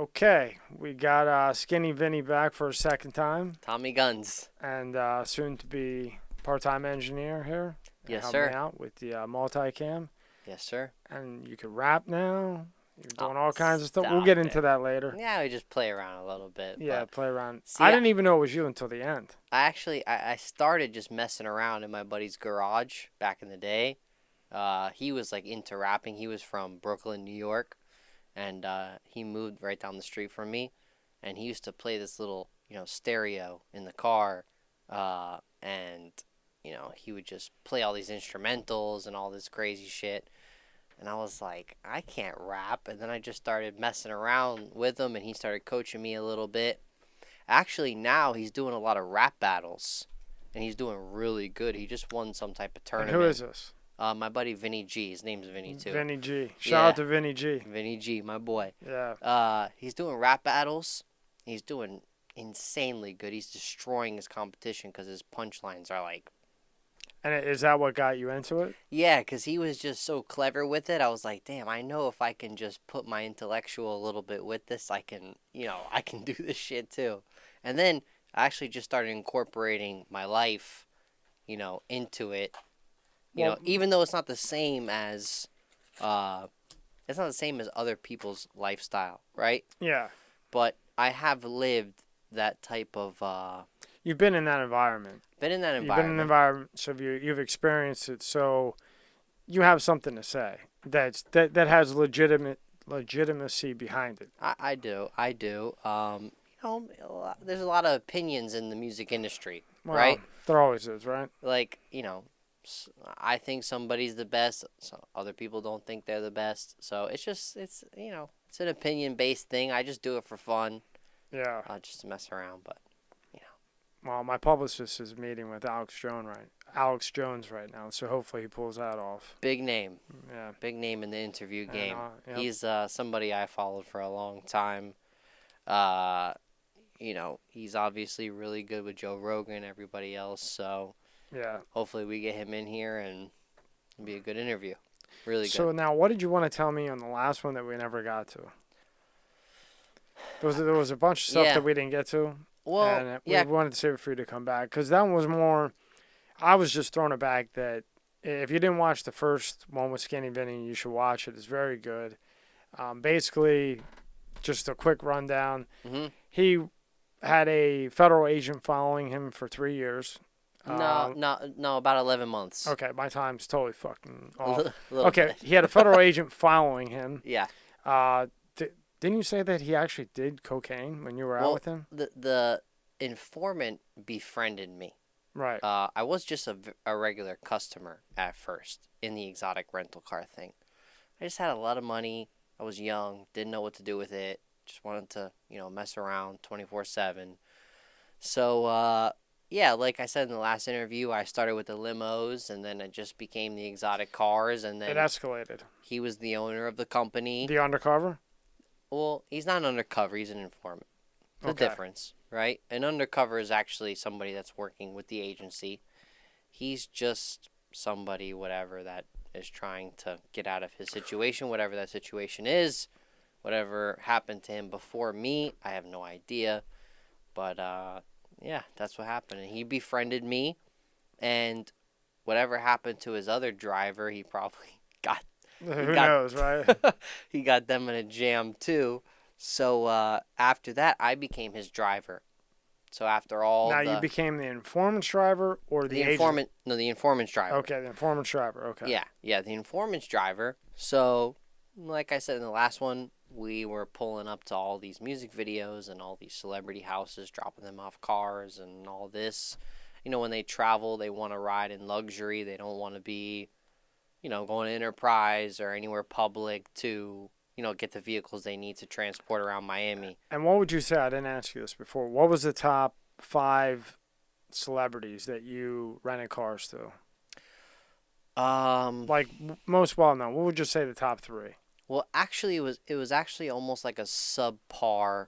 Okay, we got Skinny Vinny back for a second time, Tommy Guns. and soon to be part-time engineer here. Yes, Help me sir. out with the multicam, Yes, sir. and you can rap now. You're Oh, doing all kinds of stuff. We'll stop get into it. that later. Yeah, we just play around a little bit. Yeah, But play around. see, I didn't even know it was you until the end. I started just messing around in my buddy's garage back in the day. He was like into rapping. He was from Brooklyn, New York, and he moved right down the street from me. And he used to play this little, stereo in the car, and he would just play all these instrumentals and all this crazy shit. And I was like, I can't rap. And then I just started messing around with him, and he started coaching me a little bit. Actually, now he's doing a lot of rap battles, and he's doing really good. He just won some type of And tournament. who is this? My buddy Vinny G. His name's Vinny too. Vinny G. Shout Yeah. out to Vinny G. Vinny G, my boy. Yeah. He's doing rap battles. He's doing insanely good. He's destroying his competition because his punchlines are like, And is that what got you into it? yeah, because he was just so clever with it. I was like, damn, I know if I can just put my intellectual a little bit with this, I can do this shit too. And then I actually just started incorporating my life, into it. Even though it's not the same as, other people's lifestyle, right? Yeah. But I have lived that type of, You've been in that environment. been in that You've been in an environment. environment, so you've experienced it. So you have something to say that has legitimacy behind it. I do. There's a lot of opinions in the music industry, Well, right? there always is, right? Like, I think somebody's the best. So other people don't think they're the best. So it's an opinion-based thing. I just do it for fun, Yeah. just to mess around. But, Well, my publicist is meeting with Alex Jones right now, so hopefully he pulls that off. big name. Yeah. Big name in the interview And, game. yep. He's somebody I followed for a long time. He's obviously really good with Joe Rogan, everybody else. So Yeah. hopefully we get him in here and it'll be a good interview. Really good. So now, what did you want to tell me on the last one that we never got to? There was a bunch of stuff Yeah. that we didn't get to, Well, and yeah, we wanted to save it for you to come back because that one was more. I was just throwing it back that if you didn't watch the first one with Skinny Vinny, you should watch it. It's very good. Basically, just a quick rundown. hmm He had a federal agent following him for 3 years. no, about 11 months. Okay, my time's totally fucking A off. little Okay, bit. he had a federal agent following him. Yeah. Didn't you say that he actually did cocaine when you were out Well, with him? the informant befriended me. Right. I was just a regular customer at first in the exotic rental car thing. I just had a lot of money. I was young, didn't know what to do with it. Just wanted to, mess around 24/7. So, yeah, like I said in the last interview, I started with the limos, and then it just became the exotic cars, and It then escalated. he was the owner of the company. The undercover? Well, he's not an undercover, he's an informant. The Okay. difference, right? An undercover is actually somebody that's working with the agency. He's just somebody, whatever, that is trying to get out of his situation, whatever that situation is. Whatever happened to him before me, I have no idea. But, yeah, that's what happened. And he befriended me, and whatever happened to his other driver, he probably got Who got- knows, right? he got them in a jam too. So after that, I became his driver. So after all Now the you became the informant's driver or the agent? informant, no, the informant's driver. Okay, the informant's driver. Okay. Yeah, the informant's driver. So, like I said in the last one, we were pulling up to all these music videos and all these celebrity houses, dropping them off cars and all this. When they travel, they want to ride in luxury. They don't want to be, going to Enterprise or anywhere public to, get the vehicles they need to transport around Miami. And what would you say? I didn't ask you this before. What was the top 5 celebrities that you rented cars to? Like most well known. What would you say the top 3? Well, actually, it was actually almost like a subpar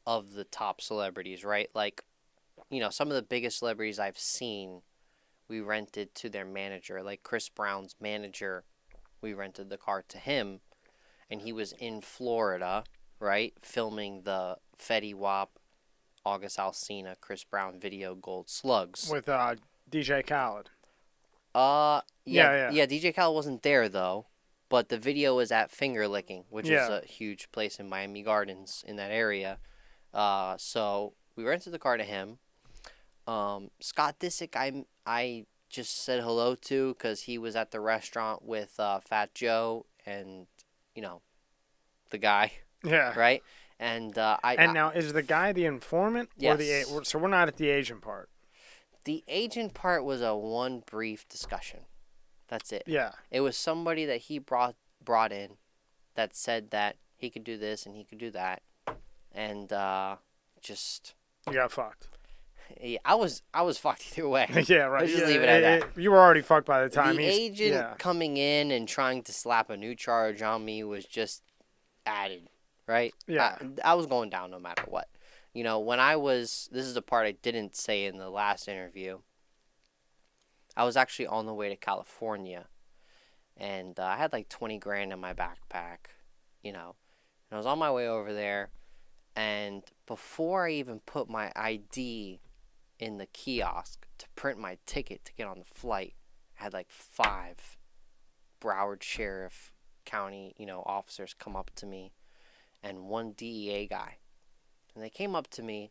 of the top celebrities, right? Like, some of the biggest celebrities I've seen, we rented to their manager. Like Chris Brown's manager, we rented the car to him, and he was in Florida, right? Filming the Fetty Wap, August Alsina, Chris Brown video Gold Slugs. with DJ Khaled. Yeah, Yeah, yeah. DJ Khaled wasn't there though, but the video was at Finger Licking, which is yeah, a huge place in Miami Gardens in that area. So we rented the car to him. Scott Disick, I just said hello to because he was at the restaurant with Fat Joe and you know the guy, yeah. right? And And now, is the guy the informant or yes, so we're not at the agent part. the agent part was a one brief discussion. That's it. Yeah, It was somebody that he brought in that said that he could do this and he could do that, and just you got fucked. yeah, I was fucked either way. Yeah, right. Let's just Yeah, leave it at that. you were already fucked by the time The he's. agent Yeah, coming in and trying to slap a new charge on me was just added, right? Yeah. I was going down no matter what. You know, this is the part I didn't say in the last interview. I was actually on the way to California, and I had like 20 grand in my backpack, you know, and I was on my way over there, and before I even put my ID in the kiosk to print my ticket to get on the flight, I had like 5 Broward Sheriff County, officers come up to me and one DEA guy. And they came up to me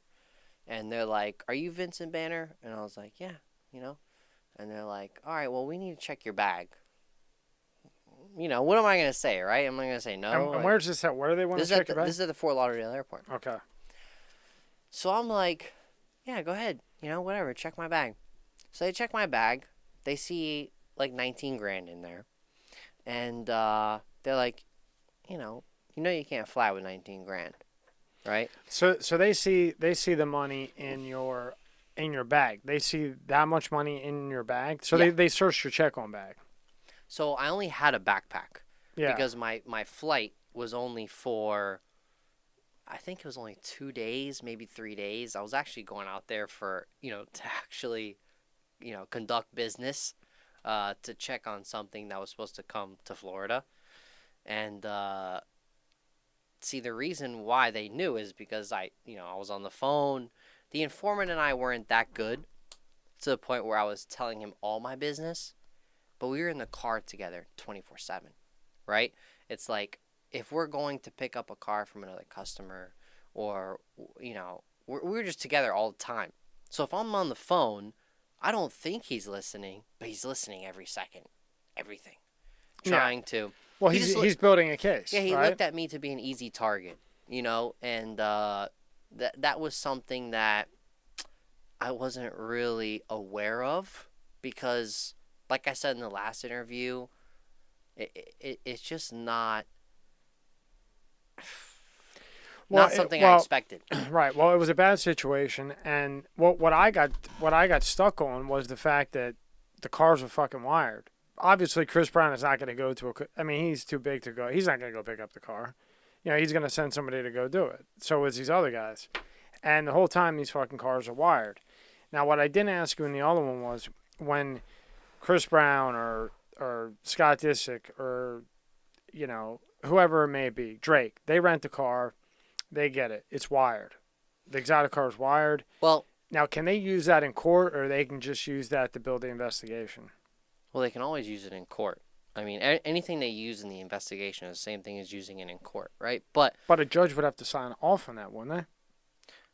and they're like, "Are you Vincent Banner?" And I was like, "Yeah, you know." And they're like, "All right, well, we need to check your bag." What am I going to say, right? Am I going to say no? And where's this at? Where do they want to check your bag? This is at the Fort Lauderdale airport. Okay. So I'm like, "Yeah, go ahead. Whatever, check my bag." So they check my bag. They see like 19 grand in there. And they're like, you can't fly with 19 grand, right? So they see the money in your bag. They see that much money in your bag. So Yeah. they searched your check-on bag. So I only had a backpack Yeah. because my flight was only for, I think it was only 2 days, maybe 3 days. I was actually going out there for, to actually, conduct business, to check on something that was supposed to come to Florida. And see, the reason why they knew is because I was on the phone. The informant and I weren't that good to the point where I was telling him all my business, but we were in the car together 24/7, right? It's like if we're going to pick up a car from another customer or, we're just together all the time. So if I'm on the phone, I don't think he's listening, but he's listening every second, everything, trying to. Well, he's building a case. Yeah, he right? looked at me to be an easy target, and that was something that I wasn't really aware of because, like I said in the last interview, it's just not something I expected. Right. Well, it was a bad situation, and what I got stuck on was the fact that the cars were fucking wired. Obviously, Chris Brown is not going to go to I mean, he's too big to go. He's not going to go pick up the car. He's going to send somebody to go do it. So is these other guys. And the whole time, these fucking cars are wired. Now, what I didn't ask you in the other one was when Chris Brown or Scott Disick or, whoever it may be, Drake, they rent the car, they get it. It's wired. The exotic car is wired. Well, now, can they use that in court or they can just use that to build the investigation? Well, they can always use it in court. I mean, anything they use in the investigation is the same thing as using it in court, right? But a judge would have to sign off on that, wouldn't they?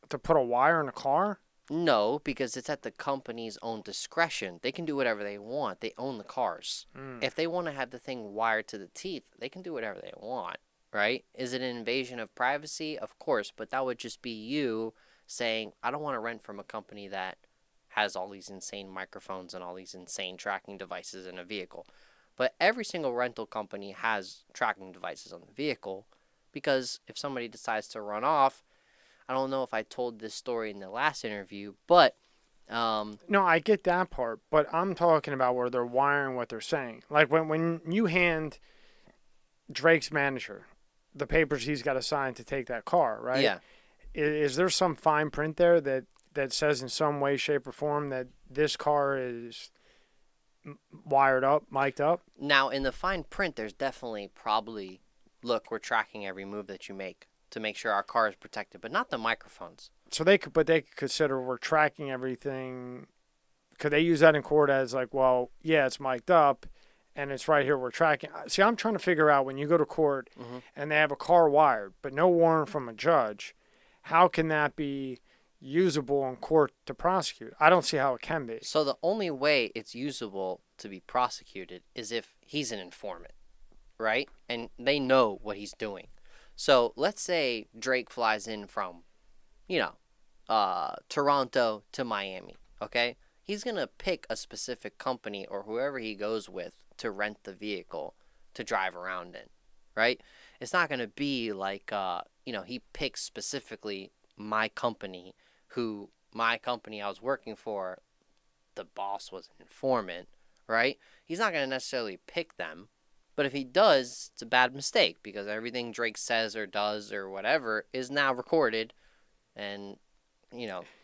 To put a wire in a car? no, because it's at the company's own discretion. They can do whatever they want. They own the cars. If they want to have the thing wired to the teeth, they can do whatever they want, right? Is it an invasion of privacy? Of course, but that would just be you saying, I don't want to rent from a company that has all these insane microphones and all these insane tracking devices in a vehicle. But every single rental company has tracking devices on the vehicle because if somebody decides to run off, I don't know if I told this story in the last interview, but no, I get that part, but I'm talking about where they're wiring what they're saying. Like when you hand Drake's manager the papers he's got to sign to take that car, right? yeah. Is there some fine print there that says in some way, shape, or form that this car is wired up, mic'd up? Now, in the fine print, there's definitely probably, look, we're tracking every move that you make. to make sure our car is protected, but not the microphones. So they could consider we're tracking everything. Could they use that in court as like, well, yeah, it's mic'd up, and it's right here we're tracking? See, I'm trying to figure out when you go to court and they have a car wired, but no warrant from a judge, how can that be usable in court to prosecute? I don't see how it can be. So the only way it's usable to be prosecuted is if he's an informant, right? And they know what he's doing. So let's say Drake flies in from, Toronto to Miami, okay? He's going to pick a specific company or whoever he goes with to rent the vehicle to drive around in, right? It's not going to be like, he picks specifically my company, my company I was working for, the boss was an informant, right? He's not going to necessarily pick them. But if he does, it's a bad mistake because everything Drake says or does or whatever is now recorded and,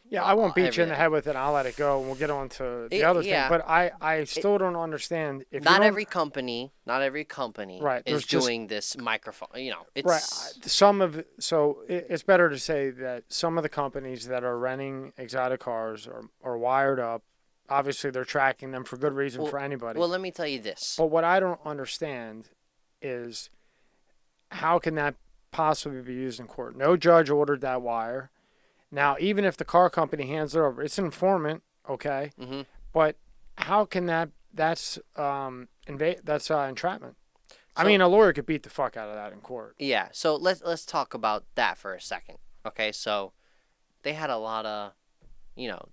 Yeah, I won't beat you in the head with it. I'll let it go, and we'll get on to the other thing. But I still don't understand. If not every company right, is doing this microphone. It's right. It's better to say that some of the companies that are renting exotic cars are wired up. Obviously, they're tracking them for good reason for anybody. Well, let me tell you this. But what I don't understand is how can that possibly be used in court? No judge ordered that wire. Now, even if the car company hands it over, it's an informant, okay? Mm-hmm. But how can that's entrapment? I mean, a lawyer could beat the fuck out of that in court. Yeah, so let's talk about that for a second, okay? So they had a lot of,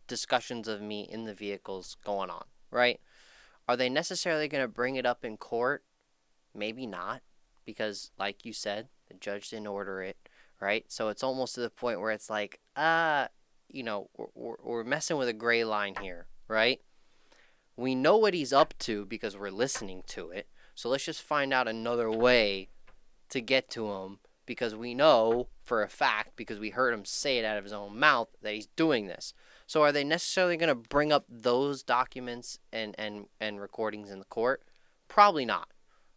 discussions of me in the vehicles going on, right? Are they necessarily going to bring it up in court? Maybe not, because like you said, the judge didn't order it. Right? So it's almost to the point where it's like, we're messing with a gray line here, right? We know what he's up to because we're listening to it. So let's just find out another way to get to him because we know for a fact, because we heard him say it out of his own mouth, that he's doing this. So are they necessarily going to bring up those documents and recordings in the court? Probably not,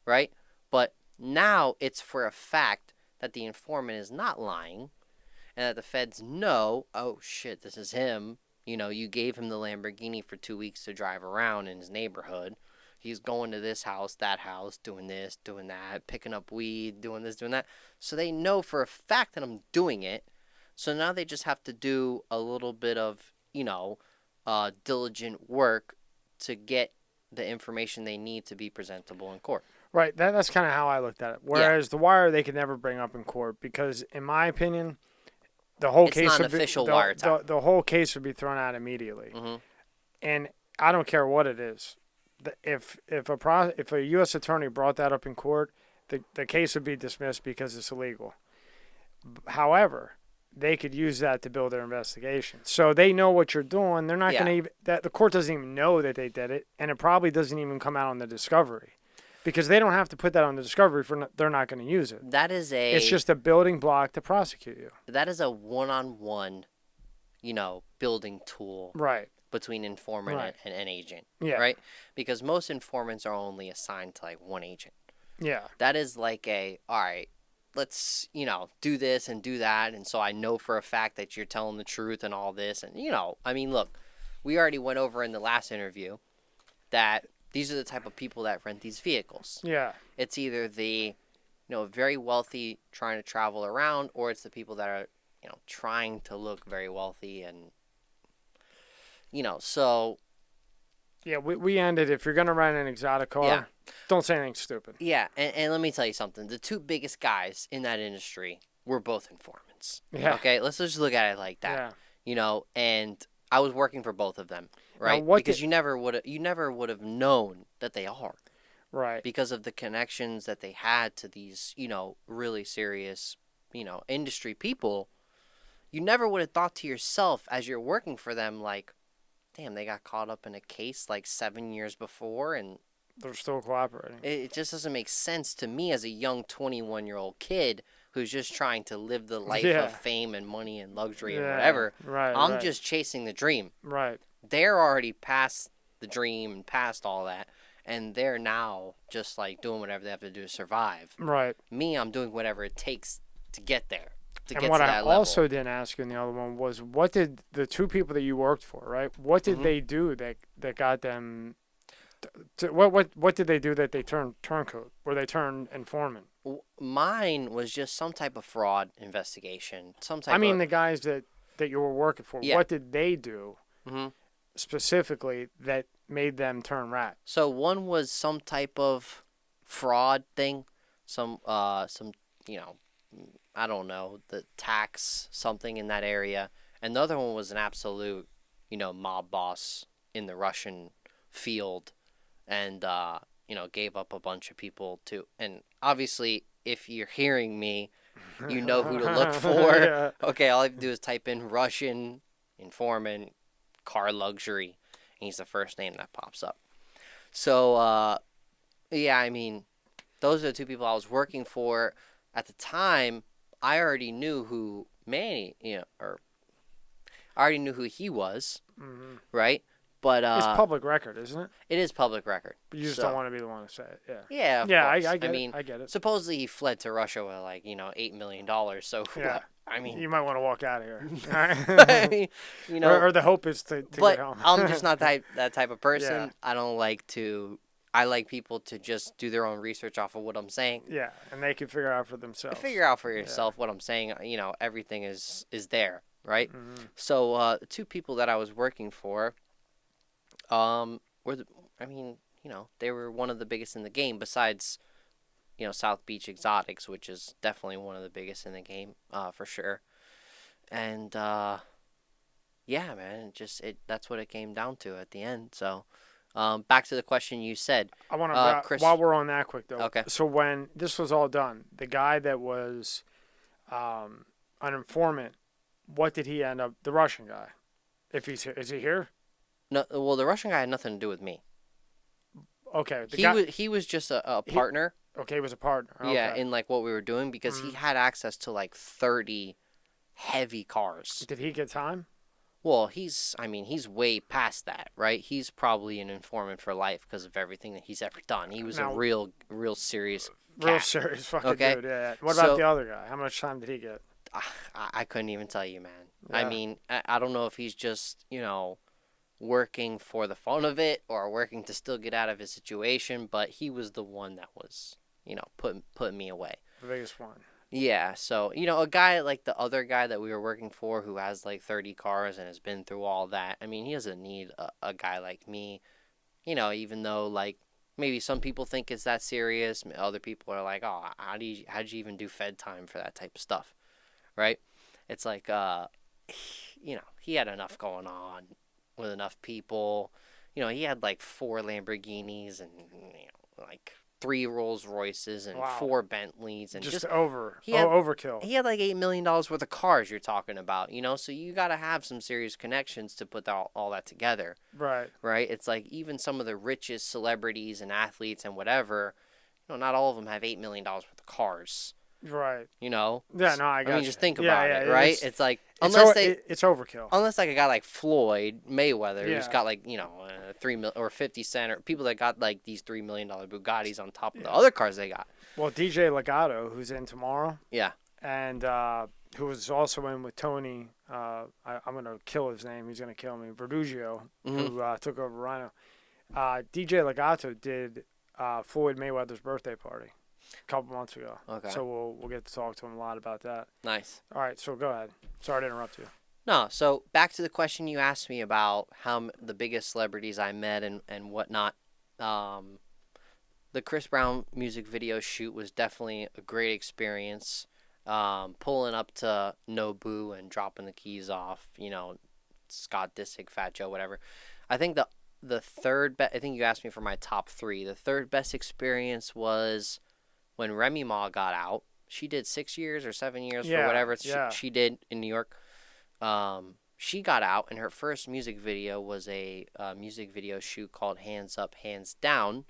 right? But now it's for a fact that the informant is not lying and that the feds know, oh, shit, this is him. You gave him the Lamborghini for 2 weeks to drive around in his neighborhood. He's going to this house, that house, doing this, doing that, picking up weed, doing this, doing that. So they know for a fact that I'm doing it. So now they just have to do a little bit of, diligent work to get the information they need to be presentable in court. Right, that's kind of how I looked at it. Whereas the wire they could never bring up in court because, in my opinion, the whole case would be the whole case would be thrown out immediately. Mm-hmm. And I don't care what it is. If a U.S. attorney brought that up in court, the case would be dismissed because it's illegal. However, they could use that to build their investigation. So they know what you're doing. They're not going to even the court doesn't even know that they did it, and it probably doesn't even come out on the discovery. Because they don't have to put that on the discovery they're not going to use it. It's just a building block to prosecute you. That is a one-on-one, building tool. Right. Between informant and an agent. Yeah. Right? Because most informants are only assigned to like one agent. Yeah. That is like all right, let's, do this and do that. And so I know for a fact that you're telling the truth and all this. And, look, we already went over in the last interview that these are the type of people that rent these vehicles. Yeah. It's either the, very wealthy trying to travel around, or it's the people that are, trying to look very wealthy and, so. Yeah, we ended, if you're going to rent an exotic car, don't say anything stupid. Yeah, and let me tell you something. The two biggest guys in that industry were both informants. Yeah. Okay, let's just look at it like that. Yeah. And I was working for both of them. Right, because you never would have known that they are, right? Because of the connections that they had to these, really serious, industry people. You never would have thought to yourself as you're working for them, like, damn, they got caught up in a case like 7 years before, and they're still cooperating. It just doesn't make sense to me as a young 21-year-old kid who's just trying to live the life of fame and money and luxury and whatever. Right. I'm just chasing the dream. Right. They're already past the dream and past all that, and they're now just like doing whatever they have to do to survive. Right. Me, I'm doing whatever it takes to get there. to And get what to I that level. also didn't ask you in the other one was, what did the two people that you worked for, right? What did they do that got them? What did they do that they turned turncoat, or they turned informant? Mine was just some type of fraud investigation, some I type mean, of the guys that you were working for. yeah. What did they do hmm specifically that made them turn rat? So one was some type of fraud thing, some you know, I don't know, the tax something in that area, and the other one was an absolute, mob boss in the Russian field, and gave up a bunch of people to, and obviously if you're hearing me, you know who to look for. Yeah. Okay, all I have to do is type in Russian informant car luxury, and he's the first name that pops up. So, yeah, I mean, those are the two people I was working for at the time. I already knew who Manny, or I already knew who he was, Hmm. right? But It's public record, isn't it? it is public record. But you just don't want to be the one to say it. Yeah. Yeah, of Yeah, course. I get mean, it. I get it. supposedly he fled to Russia with like $8 million. So Yeah. I mean, You might want to walk out of here. I mean, or the hope is to but get home. I'm just not that type of person. Yeah. I don't like to. I like people to just do their own research off of what I'm saying. Yeah, and they can figure out for themselves. Figure out for yourself what I'm saying. Everything is there, right? Mm-hmm. So the two people that I was working for, they were one of the biggest in the game besides, South Beach Exotics, which is definitely one of the biggest in the game, for sure. And yeah, man, that's what it came down to at the end. So, back to the question you said. I want to Chris. while we're on that quick though. Okay. So when this was all done, the guy that was an informant, what did he end up? The Russian guy, if he's here, is he here? No, well, the Russian guy had nothing to do with me. Okay. He was just a partner. Okay, he was a partner. Okay. Yeah, in like what we were doing because he had access to like 30 heavy cars. Did he get time? Well, he's way past that, right? He's probably an informant for life because of everything that he's ever done. He was a real serious cat. Real serious fucking dude, yeah. What So- about the other guy? How much time did he get? I couldn't even tell you, man. Yeah. I mean, I don't know if he's just, working for the fun of it or working to still get out of his situation, but he was the one that was, putting me away. The biggest one. Yeah, so, a guy like the other guy that we were working for who has like 30 cars and has been through all that, I mean, he doesn't need a guy like me, even though like maybe some people think it's that serious. Other people are like, oh, how'd you even do Fed time for that type of stuff, right? It's like, he had enough going on with enough people. He had like 4 Lamborghinis and, like 3 Rolls Royces and Wow. 4 Bentleys and just overkill. He had like $8 million worth of cars you're talking about, so you got to have some serious connections to put all that together, Right. right? It's like even some of the richest celebrities and athletes and whatever, not all of them have $8 million worth of cars, Right. Yeah, no, I got mean, you. just think Yeah, about yeah, it, right? it's- It's like, It's it's overkill. unless like a guy like Floyd Mayweather, who's Yeah. got like 3 mil or 50 Cent, or people that got like these $3 million Bugattis on top of the other cars they got. Well, DJ Legato, who's in tomorrow, Yeah. and who was also in with Tony. I'm gonna kill his name. He's gonna kill me. Verdugio, who took over Rhino. DJ Legato did Floyd Mayweather's birthday party a couple months ago. Okay. So we'll get to talk to him a lot about that. Nice. All right. So go ahead. Sorry to interrupt you. No, so back to the question you asked me about the biggest celebrities I met and whatnot. The Chris Brown music video shoot was definitely a great experience. Pulling up to Nobu and dropping the keys off, Scott Disick, Fat Joe, whatever. I think the third best, I think you asked me for my top 3. The third best experience was when Remy Ma got out. She did 6 years or 7 years for whatever she did in New York. She got out, and her first music video was a music video shoot called Hands Up, Hands Down.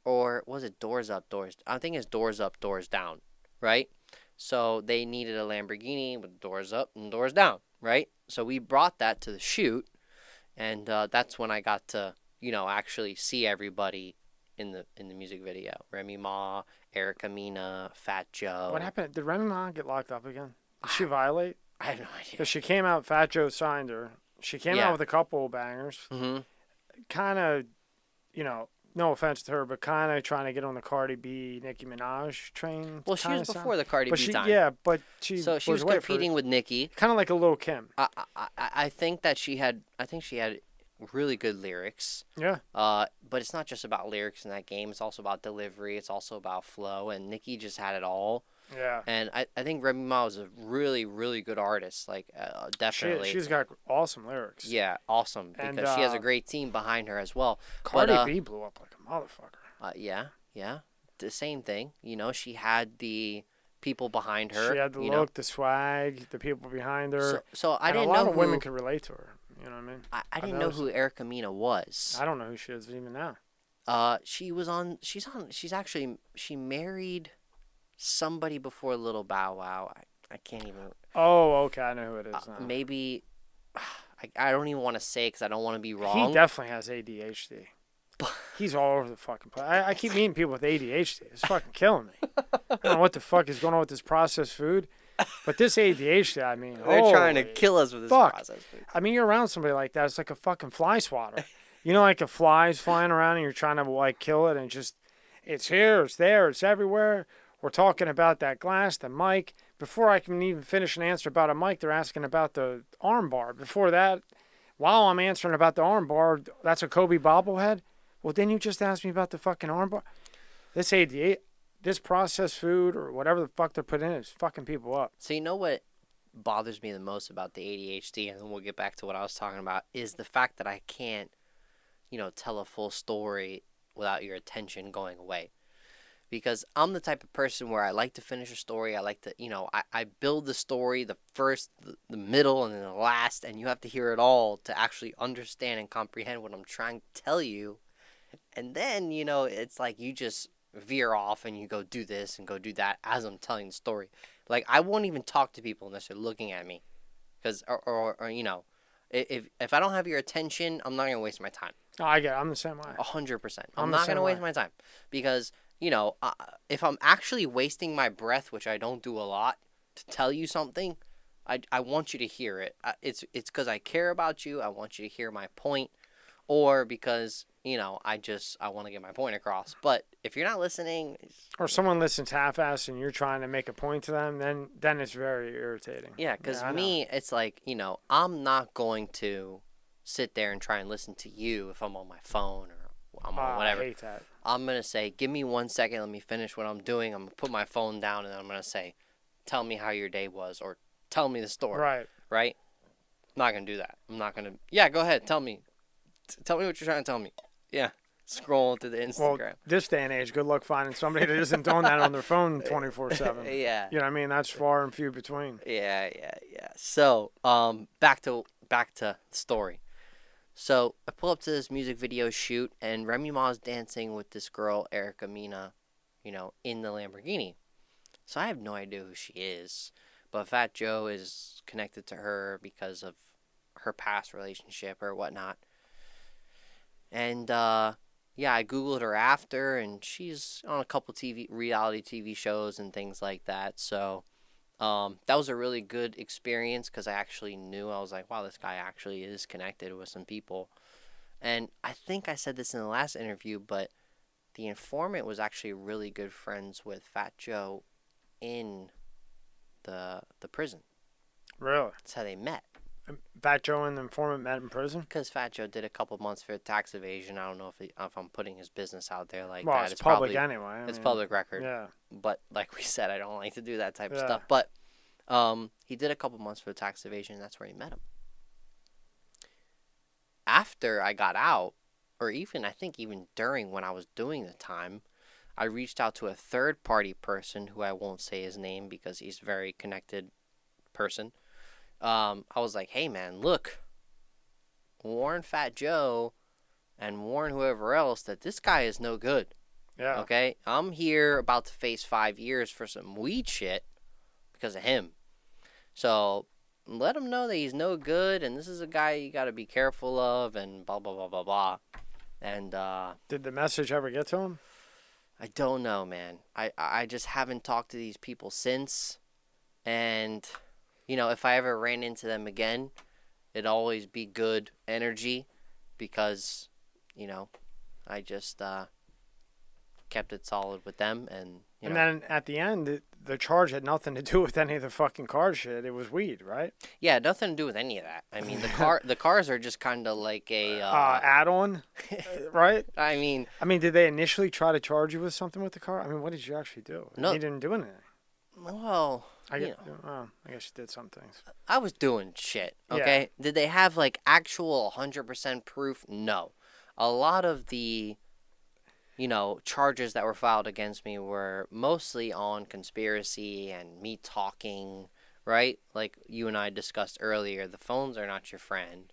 Or was it Doors Up, Doors? I think it's Doors Up, Doors Down, right? So they needed a Lamborghini with doors up and doors down, right? So we brought that to the shoot, and that's when I got to, actually see everybody in the music video. Remy Ma, Erica Mena, Fat Joe. What happened? Did Remy Ma get locked up again? Did she violate? I have no idea. Because she came out, Fat Joe signed her. She came out with a couple of bangers. Mm-hmm. Kind of, no offense to her, but kind of trying to get on the Cardi B, Nicki Minaj train. Well, she was before the Cardi B time. Yeah, but she was competing with Nicki. Kind of like a Lil' Kim. I think that she had really good lyrics. Yeah. But it's not just about lyrics in that game. It's also about delivery. It's also about flow. And Nicki just had it all. Yeah. And I think Remy Ma was a really, really good artist. Like, definitely. She's got awesome lyrics. Yeah, awesome. Because she has a great team behind her as well. Cardi B blew up like a motherfucker. Yeah. The same thing. She had the people behind her. She had the look, the swag, the people behind her. So I didn't know a lot of women could relate to her. You know what I mean? I didn't know who Erica Mena was. I don't know who she is even now. She married somebody before Little Bow Wow. I can't even. Oh, okay. I know who it is now. Maybe. I don't even want to say because I don't want to be wrong. He definitely has ADHD. He's all over the fucking place. I keep meeting people with ADHD. It's fucking killing me. I don't know what the fuck is going on with this processed food. But this ADHD, I mean, they're trying to kill us with this processed food. I mean, you're around somebody like that, it's like a fucking fly swatter. Like a fly's flying around and you're trying to like kill it, and it's here, it's there, it's everywhere. We're talking about that glass, the mic. Before I can even finish an answer about a mic, they're asking about the arm bar. Before that, while I'm answering about the arm bar, that's a Kobe bobblehead. Well, then you just asked me about the fucking arm bar. This ADHD. This processed food or whatever the fuck they're putting in is fucking people up. So you know what bothers me the most about the ADHD, and then we'll get back to what I was talking about, is the fact that I can't, tell a full story without your attention going away. Because I'm the type of person where I like to finish a story. I like to, I build the story, the first, the middle, and then the last, and you have to hear it all to actually understand and comprehend what I'm trying to tell you. And then, it's like you just veer off and you go do this and go do that as I'm telling the story. Like, I won't even talk to people unless they're looking at me, because or if I don't have your attention, I'm not gonna waste my time. Oh, I get it. I'm the same way. 100%. I'm not gonna waste my time because if I'm actually wasting my breath, which I don't do a lot, to tell you something, I want you to hear it. It's because I care about you. I want you to hear my point, or because I want to get my point across. But if you're not listening, or someone listens half-assed and you're trying to make a point to them, then it's very irritating. Yeah, because it's like, I'm not going to sit there and try and listen to you if I'm on my phone or I'm on whatever. I hate that. I'm going to say, give me 1 second, let me finish what I'm doing. I'm going to put my phone down, and then I'm going to say, tell me how your day was, or tell me the story. Right? I'm not going to do that. I'm not going to, yeah, go ahead, tell me. Tell me what you're trying to tell me. Yeah. Scroll to the Instagram. Well, this day and age, good luck finding somebody that isn't doing that on their phone 24/7. Yeah. You know what I mean? That's far and few between. Yeah. So, back to the story. So, I pull up to this music video shoot, and Remy Ma's dancing with this girl, Erica Mena, in the Lamborghini. So, I have no idea who she is. But Fat Joe is connected to her because of her past relationship or whatnot. And, I Googled her after, and she's on a couple reality TV shows and things like that. So, that was a really good experience because I actually knew. I was like, wow, this guy actually is connected with some people. And I think I said this in the last interview, but the informant was actually really good friends with Fat Joe in the prison. Really? That's how they met. Fat Joe and the informant met in prison? Because Fat Joe did a couple months for tax evasion. I don't know if I'm putting his business out there like that. Well, it's public anyway. It's public record. Yeah. But like we said, I don't like to do that type of stuff. But he did a couple months for tax evasion, and that's where he met him. After I got out, or even during when I was doing the time, I reached out to a third-party person who I won't say his name because he's a very connected person. I was like, hey, man, look, warn Fat Joe and warn whoever else that this guy is no good. Yeah. Okay? I'm here about to face 5 years for some weed shit because of him. So let him know that he's no good and this is a guy you got to be careful of and blah, blah, blah, blah, blah. And Did the message ever get to him? I don't know, man. I just haven't talked to these people since. And, if I ever ran into them again, it'd always be good energy because, I just kept it solid with them. And, And then at the end, the charge had nothing to do with any of the fucking car shit. It was weed, right? yeah, nothing to do with any of that. I mean, the cars are just kind of like a add-on, right? I mean, did they initially try to charge you with something with the car? What did you actually do? No. You didn't do anything. well, I guess you did some things. I was doing shit, okay? Yeah. Did they have, actual 100% proof? No. A lot of the, charges that were filed against me were mostly on conspiracy and me talking, right? Like you and I discussed earlier, the phones are not your friend.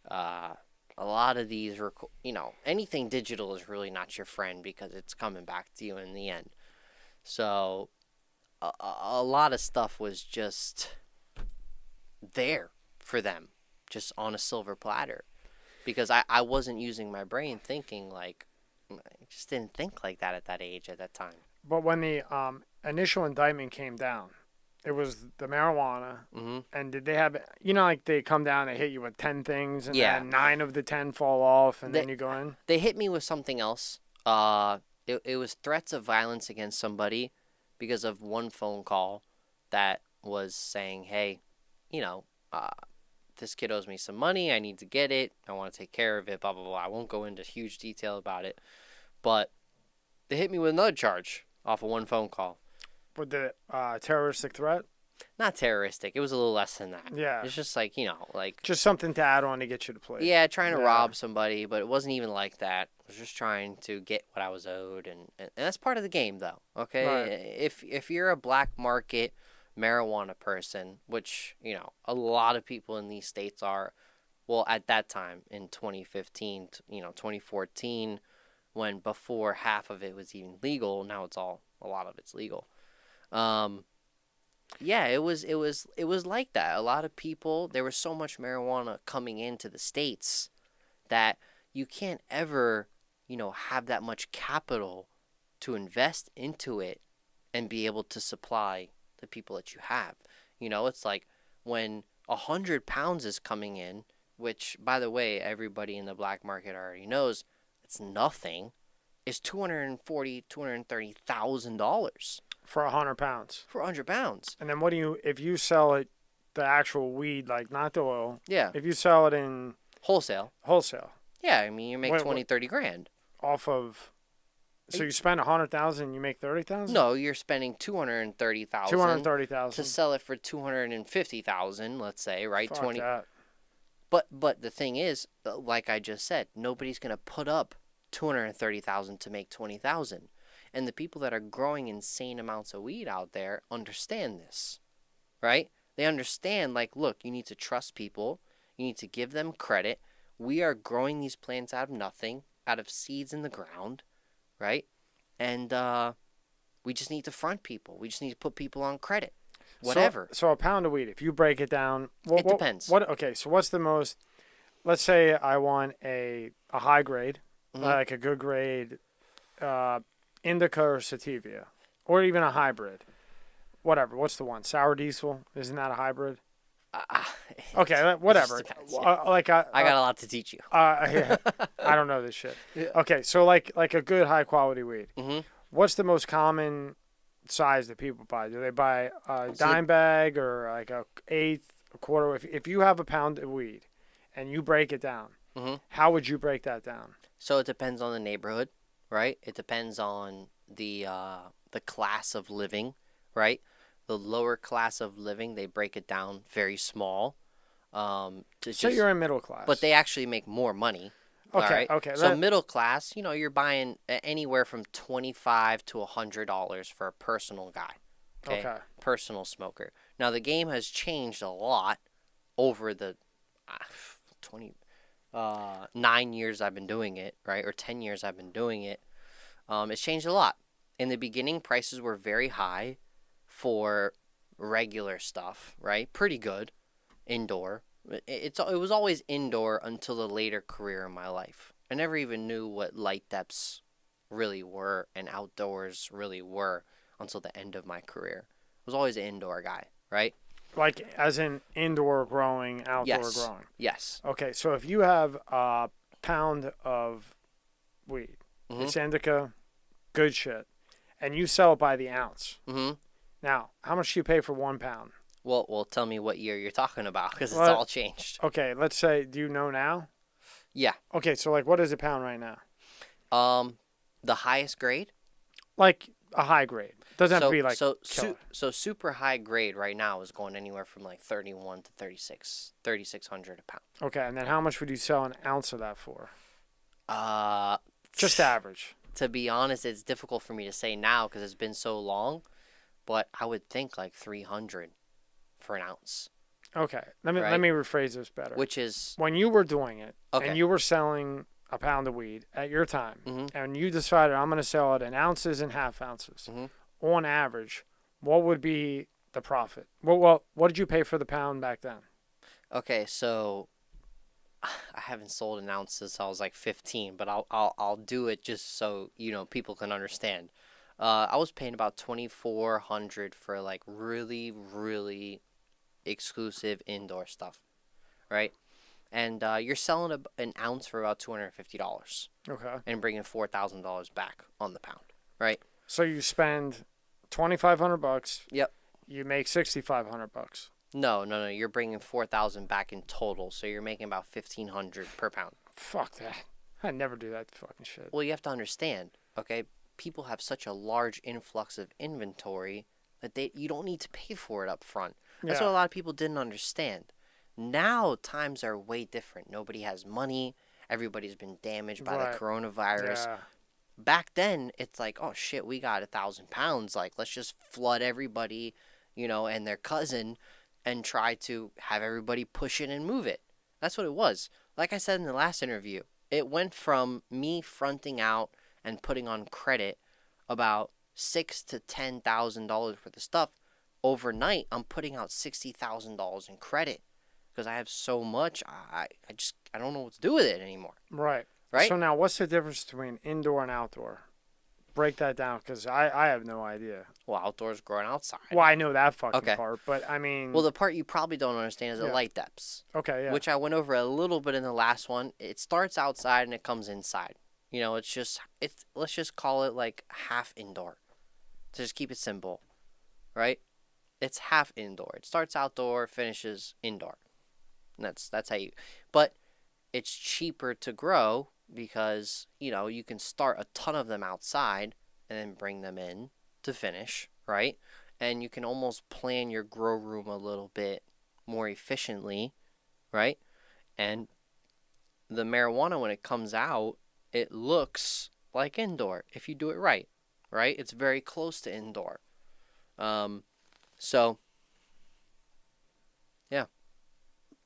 A lot of these, anything digital is really not your friend because it's coming back to you in the end. So a lot of stuff was just there for them, just on a silver platter. Because I wasn't using my brain thinking I just didn't think like that at that age, at that time. But when the initial indictment came down, it was the marijuana. Mm-hmm. And did they have, they come down and hit you with 10 things, and Yeah. then 9 of the 10 fall off, and then you go in? They hit me with something else. It was threats of violence against somebody because of one phone call that was saying, hey, this kid owes me some money. I need to get it. I want to take care of it, blah, blah, blah. I won't go into huge detail about it. But they hit me with another charge off of one phone call. With the terroristic threat? Not terroristic. It was a little less than that. Yeah. It's just just something to add on to get you to play. Yeah, trying to rob somebody, but it wasn't even like that. I was just trying to get what I was owed, and that's part of the game, though, okay? Right. If you're a black market marijuana person, which, a lot of people in these states are, well, at that time, in 2015, 2014, when before half of it was even legal, now a lot of it's legal. Yeah, it was like that. A lot of people, there was so much marijuana coming into the states that you can't ever, have that much capital to invest into it and be able to supply the people that you have. It's like when 100 pounds is coming in, which, by the way, everybody in the black market already knows, it's nothing. It's $230,000 for 100 pounds. For 100 pounds. And then if you sell it, the actual weed, not the oil. Yeah. If you sell it in wholesale. Yeah, you make 30 grand off of. So you spend 100,000, you make 30,000. No, you're spending 230,000. 230,000 to sell it for 250,000. Let's say, right? Fuck that. But the thing is, like I just said, nobody's gonna put up 230,000 to make 20,000, and the people that are growing insane amounts of weed out there understand this, right? They understand, look, you need to trust people. You need to give them credit. We are growing these plants out of nothing, out of seeds in the ground. Right? And we just need to front people. We just need to put people on credit. Whatever. So a pound of weed, if you break it down... It depends. Okay, so what's the most... Let's say I want a high grade, like a good grade indica or sativa, or even a hybrid. Whatever. What's the one? Sour diesel? Isn't that a hybrid? Okay, whatever. Depends, yeah. I got a lot to teach you. Yeah, I don't know this shit. Yeah. Okay, so like a good high quality weed. Mm-hmm. What's the most common size that people buy? Do they buy a dime bag or like a eighth, a quarter? If you have a pound of weed and you break it down, how would you break that down? So it depends on the neighborhood, right? It depends on the class of living, right? The lower class of living, they break it down very small. So you're in middle class. But they actually make more money. Okay, right? okay. So middle class, you're buying anywhere from $25 to $100 for a personal guy. Okay. Personal smoker. Now, the game has changed a lot over the 9 years I've been doing it, right? Or 10 years I've been doing it. It's changed a lot. In the beginning, prices were very high for regular stuff, right? Pretty good indoor. It was always indoor until the later career in my life, I never even knew what light depths really were and outdoors really were until the end of my career. I was always an indoor guy, right? Like, as in indoor growing, outdoor Yes. growing. Yes. Okay, so if you have a pound of weed, Mhm. it's indica, good shit, and you sell it by the ounce. Mhm. Now, how much do you pay for 1 pound? Well, tell me what year you're talking about because it's Well, all changed. okay, let's say, do you know now? Yeah. Okay, so like, what is a pound right now? Um, the highest grade. Like a high grade. Doesn't have to So be like so killer. so super high grade right now is going anywhere from like 31 to 3600 a pound. Okay, and then how much would you sell an ounce of that for? Uh, Just average. to be honest, it's difficult for me to say now because it's been so long, but I would think like 300 for an ounce, Okay, let right? me rephrase this better. Which is When you were doing it okay. and you were selling a pound of weed at your time, Mhm. and you decided I'm going to sell it in ounces and half ounces, Mhm. on average, what would be the profit? Well, what did you pay for the pound back then? Okay, so I haven't sold an ounce since I was like 15, but I'll do it just so people can understand. I was paying about 2,400 for like really really exclusive indoor stuff, right? And you're selling an ounce for about $250 Okay, and bringing $4,000 back on the pound, right? so you spend $2,500. Yep. You make $6,500. No. You're bringing 4,000 back in total, so you're making about 1,500 per pound. Fuck that. I never do that fucking shit. Well, you have to understand, okay? People have such a large influx of inventory that you don't need to pay for it up front. That's what a Yeah, lot of people didn't understand. Now times are way different. Nobody has money. Everybody's been damaged by the right. coronavirus. Yeah, Back then, it's like, oh shit, we got 1,000 pounds. Like, let's just flood everybody, and their cousin, and try to have everybody push it and move it. That's what it was. Like I said in the last interview, it went from me fronting out and putting on credit about $6,000 to $10,000 worth of stuff. Overnight, I'm putting out $60,000 in credit because I have so much. I don't know what to do with it anymore. right. Right? So now, what's the difference between indoor and outdoor? Break that down, because I have no idea. Well, outdoors growing outside. Well, I know that fucking Okay. part, but I mean, Well, the part you probably don't understand is the Yeah. light depths, okay, yeah, which I went over a little bit in the last one. It starts outside and it comes inside. Let's just call it like half indoor. To just keep it simple, right? It's half indoor. It starts outdoor, finishes indoor. And that's how you. But it's cheaper to grow because you can start a ton of them outside and then bring them in to finish, right? And you can almost plan your grow room a little bit more efficiently, right? And the marijuana, when it comes out, it looks like indoor if you do it right, right? It's very close to indoor. So yeah,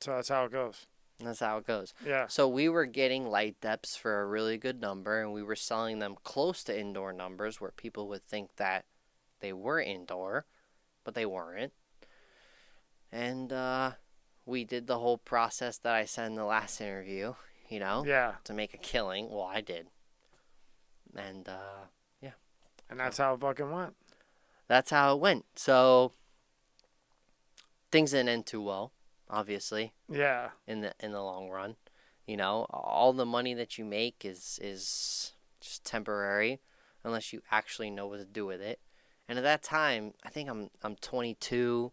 so that's how it goes. that's how it goes. Yeah, So we were getting light depths for a really good number, and we were selling them close to indoor numbers where people would think that they were indoor, but they weren't. And we did the whole process that I said in the last interview, yeah, to make a killing. Well, I did. And yeah, and that's how it fucking went. that's how it went. So things didn't end too well, obviously, Yeah, in the long run. All the money that you make is just temporary unless you actually know what to do with it. And at that time, I think I'm 22.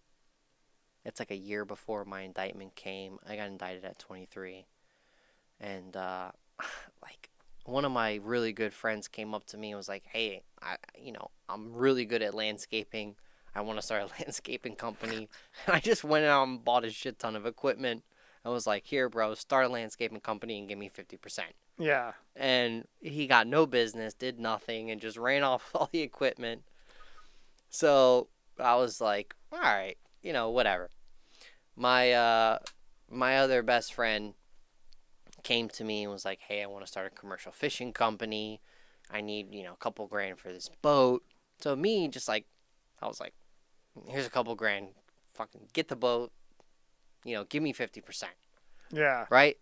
It's like a year before my indictment came. I got indicted at 23. And like one of my really good friends came up to me and was like, "Hey, I'm really good at landscaping. I want to start a landscaping company." And I just went out and bought a shit ton of equipment. I was like, "Here, bro, start a landscaping company and give me 50%." yeah, And he got no business, did nothing, and just ran off all the equipment. So I was like, "All right, whatever." My other best friend came to me and was like, "Hey, I want to start a commercial fishing company. I need, a couple grand for this boat." So me, just like, I was like, "Here's a couple grand. Fucking get the boat. Give me 50%." yeah, Right?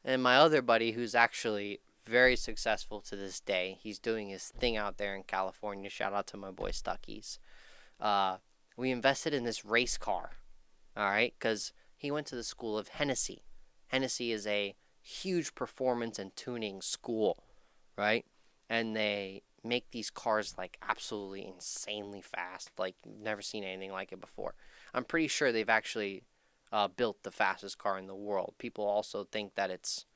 And my other buddy, who's actually very successful to this day. He's doing his thing out there in California. Shout out to my boy Stuckies. We invested in this race car, all right, because he went to the school of Hennessy. Hennessy is a huge performance and tuning school, right? And they make these cars like absolutely insanely fast. Like, never seen anything like it before. I'm pretty sure they've actually built the fastest car in the world. People also think that it's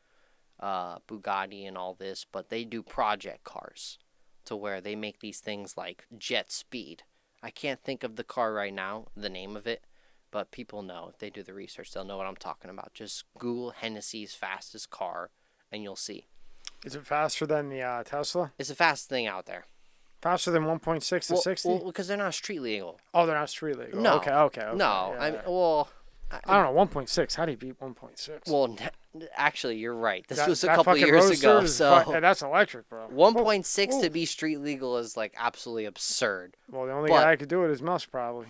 Bugatti and all this, but they do project cars to where they make these things like jet speed. I can't think of the car right now, the name of it, but people know. If they do the research, they'll know what I'm talking about. Just Google Hennessy's fastest car, and you'll see. Is it faster than the Tesla? It's the fastest thing out there. Faster than 1.6 to 60? Well, because they're not street legal. Oh, they're not street legal. No. Okay. No, Yeah, I mean, yeah. well, I don't know, 1.6. How do you beat 1.6? well, actually, you're right. This That- was a that couple fucking years roadster ago. is So that's electric, bro. 1.6 Whoa. to be street legal is like absolutely absurd. Well, the only But- guy who could do it is Musk, probably.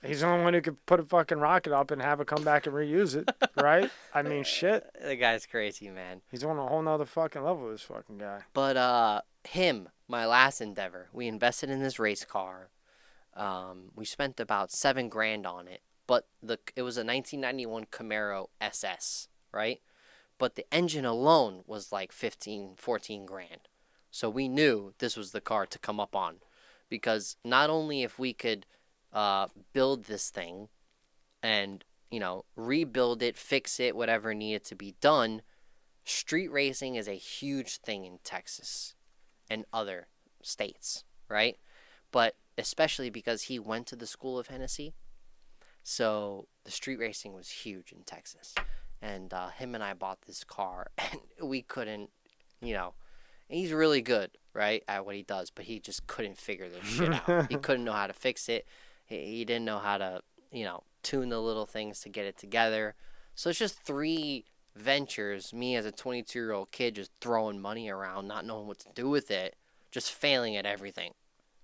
He's the only one who could put a fucking rocket up and have it come back and reuse it, right? I mean, shit. The guy's crazy, man. He's on a whole nother fucking level, this fucking guy. But him, my last endeavor, we invested in this race car. We spent about $7,000 on it, but it was a 1991 Camaro SS, right? But the engine alone was like 14 grand. So we knew this was the car to come up on, because not only if we could build this thing and, you know, rebuild it, fix it, whatever needed to be done, street racing is a huge thing in Texas and other states, right? But especially because he went to the school of Hennessy, so the street racing was huge in Texas. And him and I bought this car, and we couldn't, you know, he's really good, right, at what he does, but he just couldn't figure this shit out. He couldn't know how to fix it. He didn't know how to, you know, tune the little things to get it together. So it's just three ventures, me as a 22-year-old kid just throwing money around, not knowing what to do with it, just failing at everything,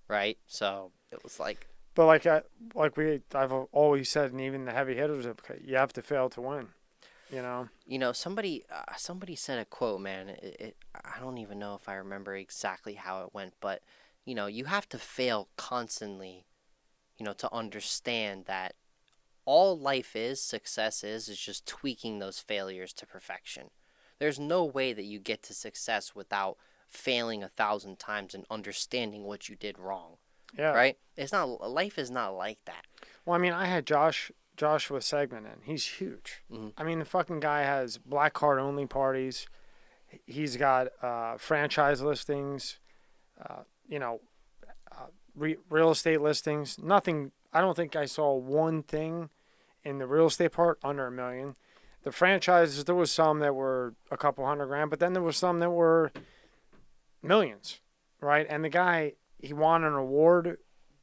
right? So it was like... But I've always said, and even the heavy hitters, you have to fail to win. You know. You know, somebody said a quote, man. I don't even know if I remember exactly how it went, but you know, you have to fail constantly, you know, to understand that all life is, success is just tweaking those failures to perfection. There's no way that you get to success without failing 1,000 times and understanding what you did wrong. Yeah. Right? Life is not like that. Well, I mean, I had Joshua Segman in. He's huge. Mm-hmm. I mean, the fucking guy has black card only parties. He's got franchise listings, real estate listings. Nothing. I don't think I saw one thing in the real estate part under $1 million. The franchises, there was some that were a couple $100,000, but then there was some that were millions, right? And the guy, he won an award,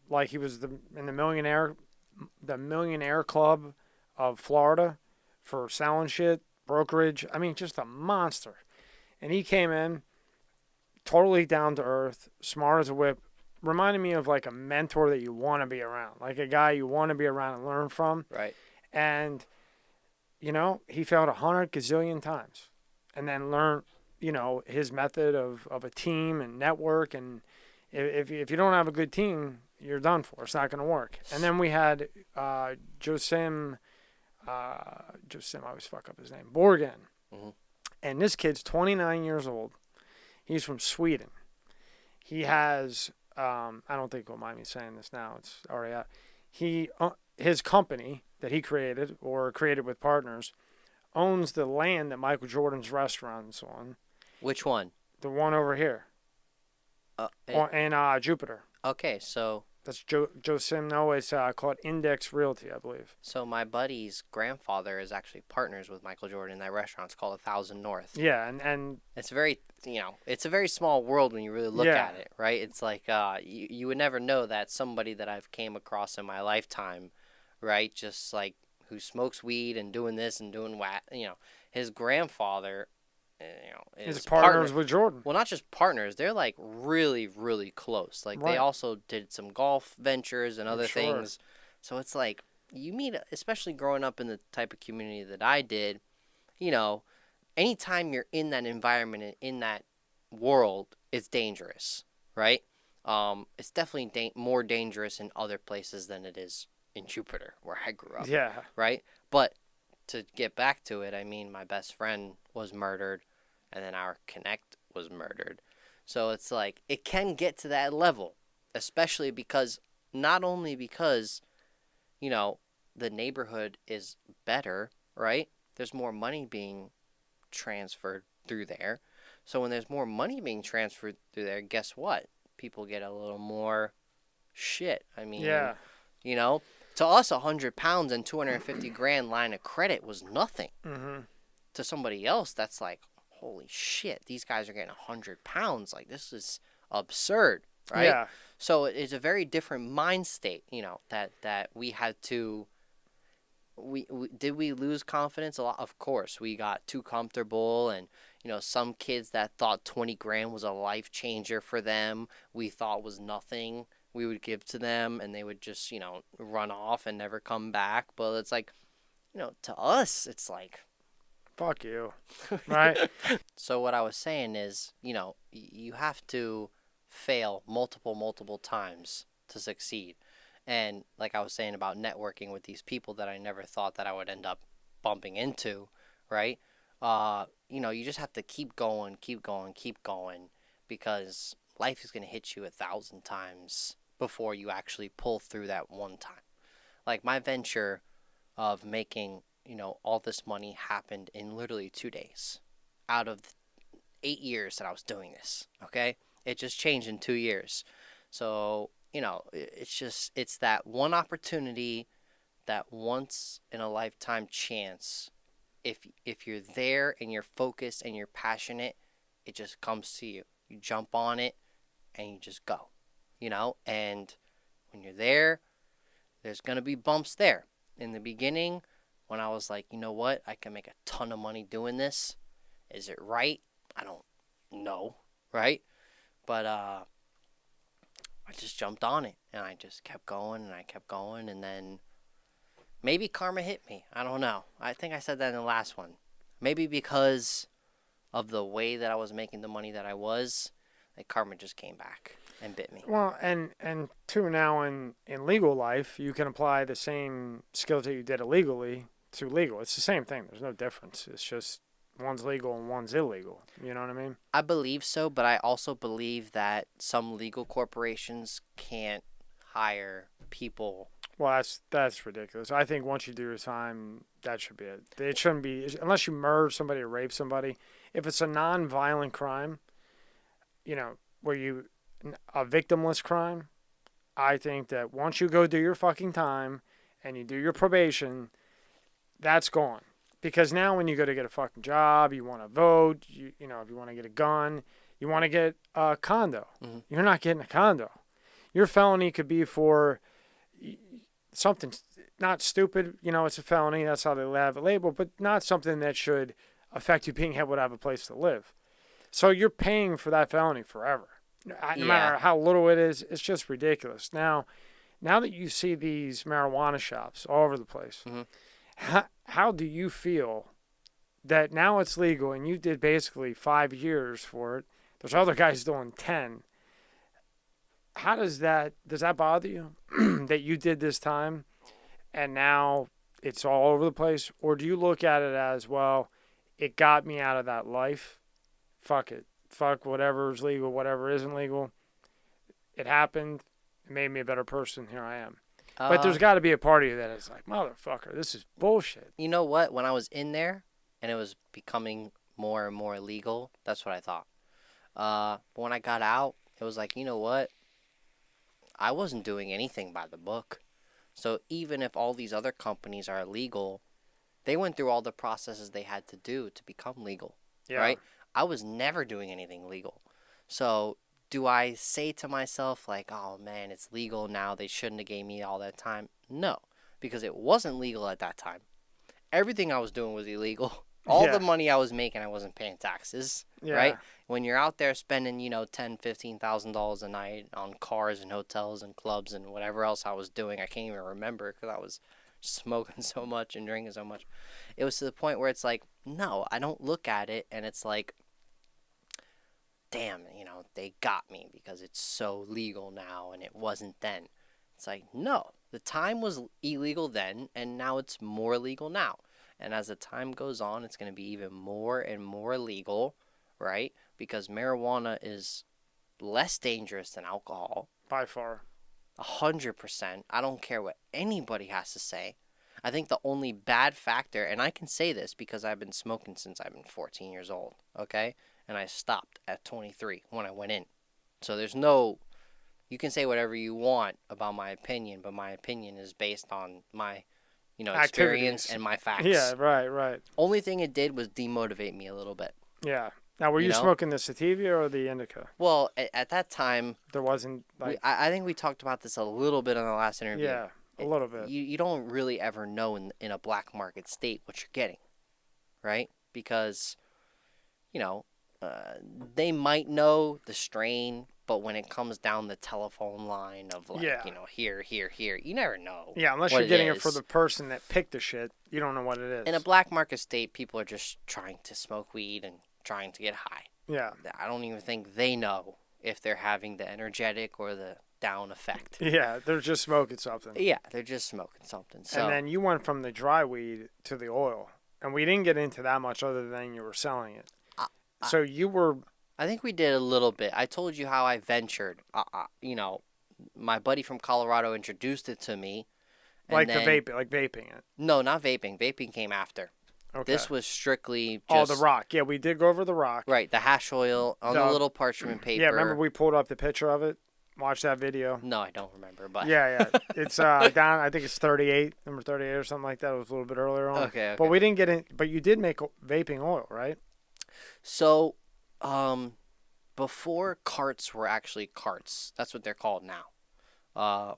like he was in the millionaire club of Florida for selling shit, brokerage. I mean, just a monster. And he came in totally down to earth, smart as a whip, reminded me of like a mentor that you want to be around, like a guy you want to be around and learn from. Right. And, you know, he failed 100 gazillion times and then learned, you know, his method of a team and network. And if you don't have a good team, you're done for. It's not going to work. And then we had Josim, I always fuck up his name, Borgen. Mm-hmm. And this kid's 29 years old. He's from Sweden. He has, I don't think he'll mind me saying this now. It's already out. His company that he created or created with partners owns the land that Michael Jordan's restaurant's on. Which one? The one over here. In Jupiter. Okay, so... That's Josim. No, it's called Index Realty, I believe. So my buddy's grandfather is actually partners with Michael Jordan in that restaurant. It's called 1000 North. Yeah, and it's very, you know, it's a very small world when you really look at it, right? It's like you would never know that somebody that I've came across in my lifetime, right, just like who smokes weed and doing this and doing what, you know, his grandfather, you know, his partners with Jordan. Well, not just partners; they're like really, really close. Like they also did some golf ventures and other things. So it's like you meet, especially growing up in the type of community that I did. You know, anytime you're in that environment and in that world is dangerous, right? It's definitely more dangerous in other places than it is in Jupiter, where I grew up, Yeah. right? But to get back to it, I mean, my best friend was murdered, and then our connect was murdered. So it's like, it can get to that level, especially because, not only because, you know, the neighborhood is better, right? There's more money being transferred through there. So when there's more money being transferred through there, guess what? People get a little more shit. I mean, Yeah. you know, to us, 100 pounds and 250 grand line of credit was nothing. Mm-hmm. To somebody else, that's like, holy shit, these guys are getting 100 pounds. Like, this is absurd, right? Yeah. So it's a very different mind state, that we had to. Did we lose confidence a lot? Of course, we got too comfortable, and some kids that thought 20 grand was a life changer for them, we thought was nothing. We would give to them, and they would just run off and never come back. But it's like, to us, it's like, Fuck you. Right? So what I was saying is, you have to fail multiple times to succeed. And like I was saying about networking with these people that I never thought that I would end up bumping into, right? You just have to keep going, because life is going to hit you 1,000 times before you actually pull through that one time. Like, my venture of making, all this money happened in literally 2 days out of 8 years that I was doing this. Okay. It just changed in 2 years. So, it's that one opportunity, that once in a lifetime chance. If you're there and you're focused and you're passionate, it just comes to you. You jump on it and you just go, and when you're there, there's going to be bumps there. In the beginning, when I was like, you know what, I can make a ton of money doing this. Is it right? I don't know, right? But I just jumped on it, and I just kept going, and then maybe karma hit me. I don't know. I think I said that in the last one. Maybe because of the way that I was making the money that I was, like, karma just came back and bit me. Well, and too, now in legal life, you can apply the same skills that you did illegally to legal. It's the same thing. There's no difference. It's just one's legal and one's illegal. You know what I mean? I believe so, but I also believe that some legal corporations can't hire people. Well, that's ridiculous. I think once you do your time, that should be it. It shouldn't be, unless you murder somebody or rape somebody. If it's a non-violent crime, where a victimless crime, I think that once you go do your fucking time and you do your probation, that's gone. Because now when you go to get a fucking job, you want to vote, if you want to get a gun, you want to get a condo. Mm-hmm. You're not getting a condo. Your felony could be for something not stupid. It's a felony. That's how they have it labeled, but not something that should affect you being able to have a place to live. So you're paying for that felony forever. No matter how little it is, it's just ridiculous. Now that you see these marijuana shops all over the place, mm-hmm. how do you feel that now it's legal and you did basically 5 years for it? There's other guys doing 10. How does that bother you that you did this time and now it's all over the place? Or do you look at it as, well, it got me out of that life? Fuck it. Fuck whatever's legal, whatever isn't legal. It happened. It made me a better person. Here I am. But there's got to be a part of you that is like, motherfucker, this is bullshit. You know what? When I was in there and it was becoming more and more illegal, that's what I thought. But when I got out, it was like, you know what? I wasn't doing anything by the book. So even if all these other companies are illegal, they went through all the processes they had to do to become legal, right? I was never doing anything legal. So do I say to myself, like, oh, man, it's legal now, they shouldn't have gave me all that time? No, because it wasn't legal at that time. Everything I was doing was illegal. All the money I was making, I wasn't paying taxes, right? When you're out there spending, $10,000, $15,000 a night on cars and hotels and clubs and whatever else I was doing, I can't even remember because I was smoking so much and drinking so much. It was to the point where it's like, no, I don't look at it and it's like, damn, they got me because it's so legal now and it wasn't then. It's like, no, the time was illegal then and now it's more legal now. And as the time goes on, it's going to be even more and more legal, right? Because marijuana is less dangerous than alcohol. By far. 100%. I don't care what anybody has to say. I think the only bad factor, and I can say this because I've been smoking since I've been 14 years old, okay? And I stopped at 23 when I went in. So there's no, you can say whatever you want about my opinion, but my opinion is based on my, experience and my facts. Yeah, right. Only thing it did was demotivate me a little bit. Yeah. Now, were you smoking the sativa or the indica? Well, at that time, there wasn't like. I think we talked about this a little bit on the last interview. Yeah, a little bit. You don't really ever know in a black market state what you're getting, right? Because, they might know the strain, but when it comes down the telephone line of here, you never know. Yeah, unless you're getting it for the person that picked the shit, you don't know what it is. In a black market state, people are just trying to smoke weed and trying to get high. Yeah. I don't even think they know if they're having the energetic or the down effect. Yeah, they're just smoking something. Yeah, they're just smoking something. So. And then you went from the dry weed to the oil. And we didn't get into that much other than you were selling it. So you were... I think we did a little bit. I told you how I ventured. My buddy from Colorado introduced it to me. Like vaping it? No, not vaping. Vaping came after. Okay. This was strictly just... Oh, the rock. Yeah, we did go over the rock. Right, the hash oil on the little parchment paper. Yeah, remember we pulled up the picture of it? Watch that video. No, I don't remember, but... Yeah. It's down, I think it's 38, number 38 or something like that. It was a little bit earlier on. Okay. But we didn't get in... But you did make vaping oil, right? So, before carts were actually carts, that's what they're called now.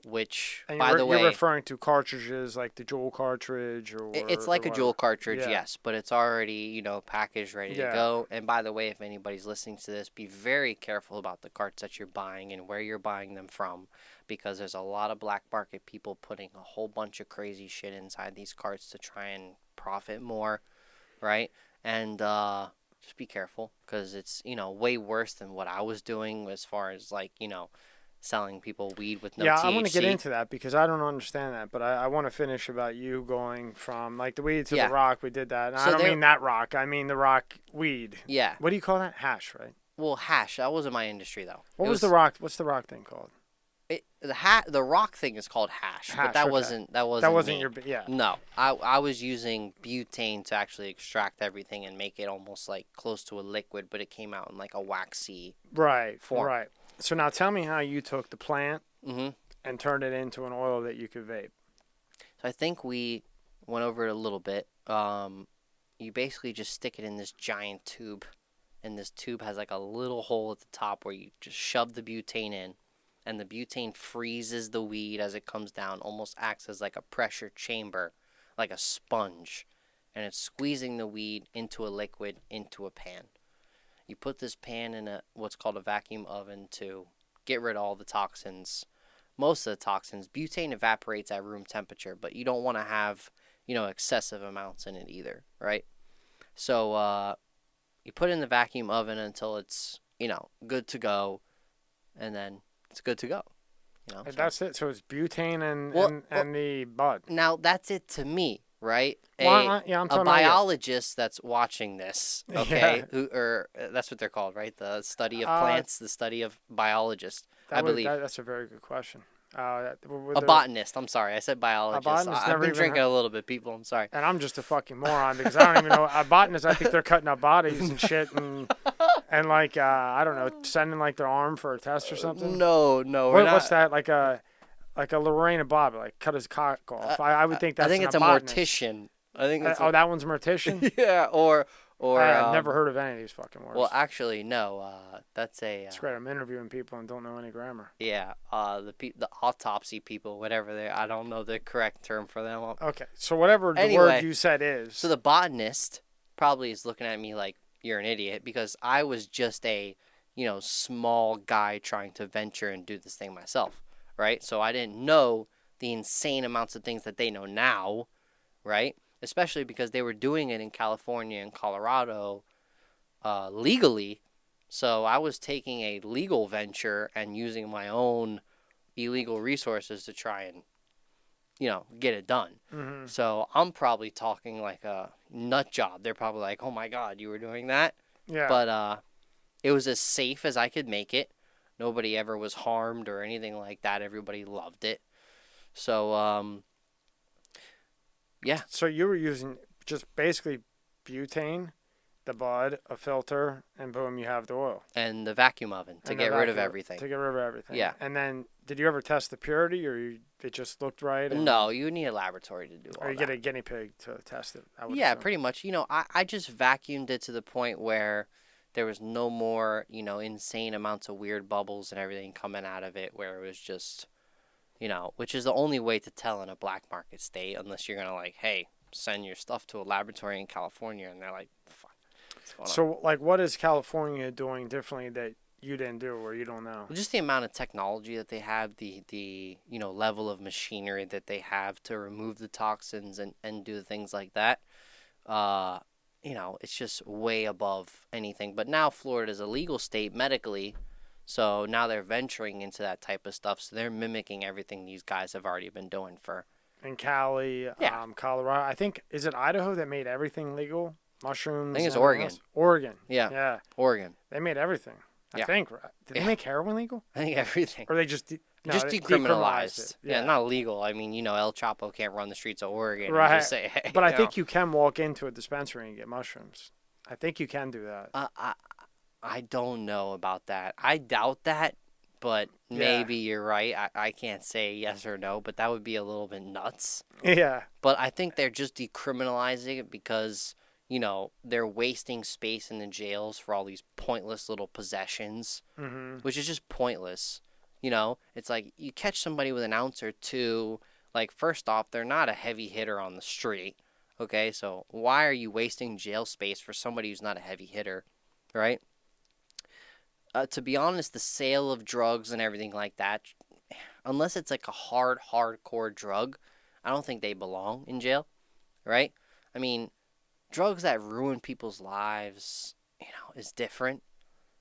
Which, by the way... You're referring to cartridges like the Juul cartridge or... It's like a Juul cartridge, yes, but it's already, packaged, ready to go. And by the way, if anybody's listening to this, be very careful about the carts that you're buying and where you're buying them from, because there's a lot of black market people putting a whole bunch of crazy shit inside these carts to try and profit more, right? And just be careful, because it's, way worse than what I was doing as far as, selling people weed with no THC. Yeah, I want to get into that because I don't understand that, but I want to finish about you going from the weed to the rock. We did that. And I don't mean that rock. I mean the rock weed. Yeah. What do you call that? Hash, right? Well, hash. That wasn't my industry though. What's the rock thing called? The rock thing is called hash, but that wasn't me. Your yeah. No, I was using butane to actually extract everything and make it almost close to a liquid, but it came out in a waxy form. Right. So now tell me how you took the plant and turned it into an oil that you could vape. So I think we went over it a little bit. You basically just stick it in this giant tube, and this tube has a little hole at the top where you just shove the butane in, and the butane freezes the weed as it comes down, almost acts as a pressure chamber, like a sponge, and it's squeezing the weed into a liquid, into a pan. You put this pan in what's called a vacuum oven to get rid of all the toxins. Most of the toxins, butane evaporates at room temperature, but you don't want to have, excessive amounts in it either, right? So you put it in the vacuum oven until it's, good to go, and then it's good to go. That's it. So it's butane and the bud. Now, that's it to me. Right? I'm a biologist that's watching this, okay? Yeah. That's what they're called, right? The study of plants, the study of biologists, I believe. That's a very good question. A botanist. I'm sorry. I said biologist. I've been drinking a little bit, people. I'm sorry. And I'm just a fucking moron because I don't even know. A botanist, I think they're cutting up bodies and shit and I don't know, sending their arm for a test or something. No. What's that? Like a Lorena Bob, cut his cock off. I would think that's. I think it's a mortician. I think it's that one's mortician. Yeah, or I've never heard of any of these fucking words. Well, actually, no. That's a. It's great. I'm interviewing people and don't know any grammar. Yeah. The autopsy people, whatever they. I don't know the correct term for them. Okay, so whatever the word you said is. So the botanist probably is looking at me like you're an idiot because I was just a, small guy trying to venture and do this thing myself. Right? So I didn't know the insane amounts of things that they know now, right? Especially because they were doing it in California and Colorado legally. So I was taking a legal venture and using my own illegal resources to try and, get it done. Mm-hmm. So I'm probably talking like a nut job. They're probably like, "Oh my God, you were doing that." Yeah. But it was as safe as I could make it. Nobody ever was harmed or anything like that. Everybody loved it. So yeah. So you were using just basically butane, the bud, a filter, and boom, you have the oil. And the vacuum oven to And the get rid of vacuum- everything. To get rid of everything. Yeah. And then, did you ever test the purity, or it just looked right? And, No, you need a laboratory to do all or you that. get a guinea pig to test it. I would Yeah, assume. pretty much. I just vacuumed it to the point where there was no more, insane amounts of weird bubbles and everything coming out of it, where it was just, which is the only way to tell in a black market state, unless you're going to, like, hey, send your stuff to a laboratory in California, and they're like, fuck, what's going on? So, like, what is California doing differently that you didn't do, or you don't know? Just the amount of technology that they have, the level of machinery that they have to remove the toxins and do things like that. It's just way above anything. But now Florida is a legal state medically, so now they're venturing into that type of stuff. So they're mimicking everything these guys have already been doing for. In Cali, Yeah. Colorado, I think, is it Idaho that made everything legal? Mushrooms? I think it's and everything Oregon. else? Oregon. Yeah. Yeah. Oregon. They made everything. I Yeah. think. Right? Did they Yeah. make heroin legal? I think everything. Or they just Just they decriminalized. it. Yeah, not illegal. I mean, El Chapo can't run the streets of Oregon Right. and just say, hey. But I think you can walk into a dispensary and get mushrooms. I think you can do that. I don't know about that. I doubt that, but maybe you're right. I can't say yes or no, but that would be a little bit nuts. Yeah. But I think they're just decriminalizing it because, they're wasting space in the jails for all these pointless little possessions, which is just pointless. It's like you catch somebody with an ounce or two, like, first off, they're not a heavy hitter on the street. Okay, so why are you wasting jail space for somebody who's not a heavy hitter, right? To be honest, the sale of drugs and everything like that, unless it's like a hardcore drug, I don't think they belong in jail, right? I mean, drugs that ruin people's lives, is different.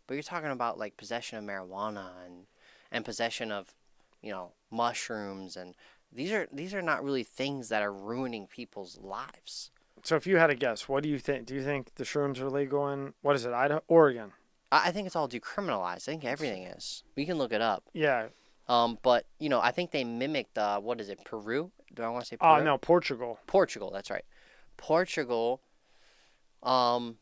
But you're talking about, like, possession of marijuana and possession of, mushrooms, and these are not really things that are ruining people's lives. So if you had to guess, what do you think? Do you think the shrooms are legal in, what is it, Idaho? Oregon? I think it's all decriminalized. I think everything is. We can look it up. Yeah. But, I think they mimicked, what is it, Peru? Do I want to say Peru? Oh, no, Portugal. Portugal, that's right. Portugal has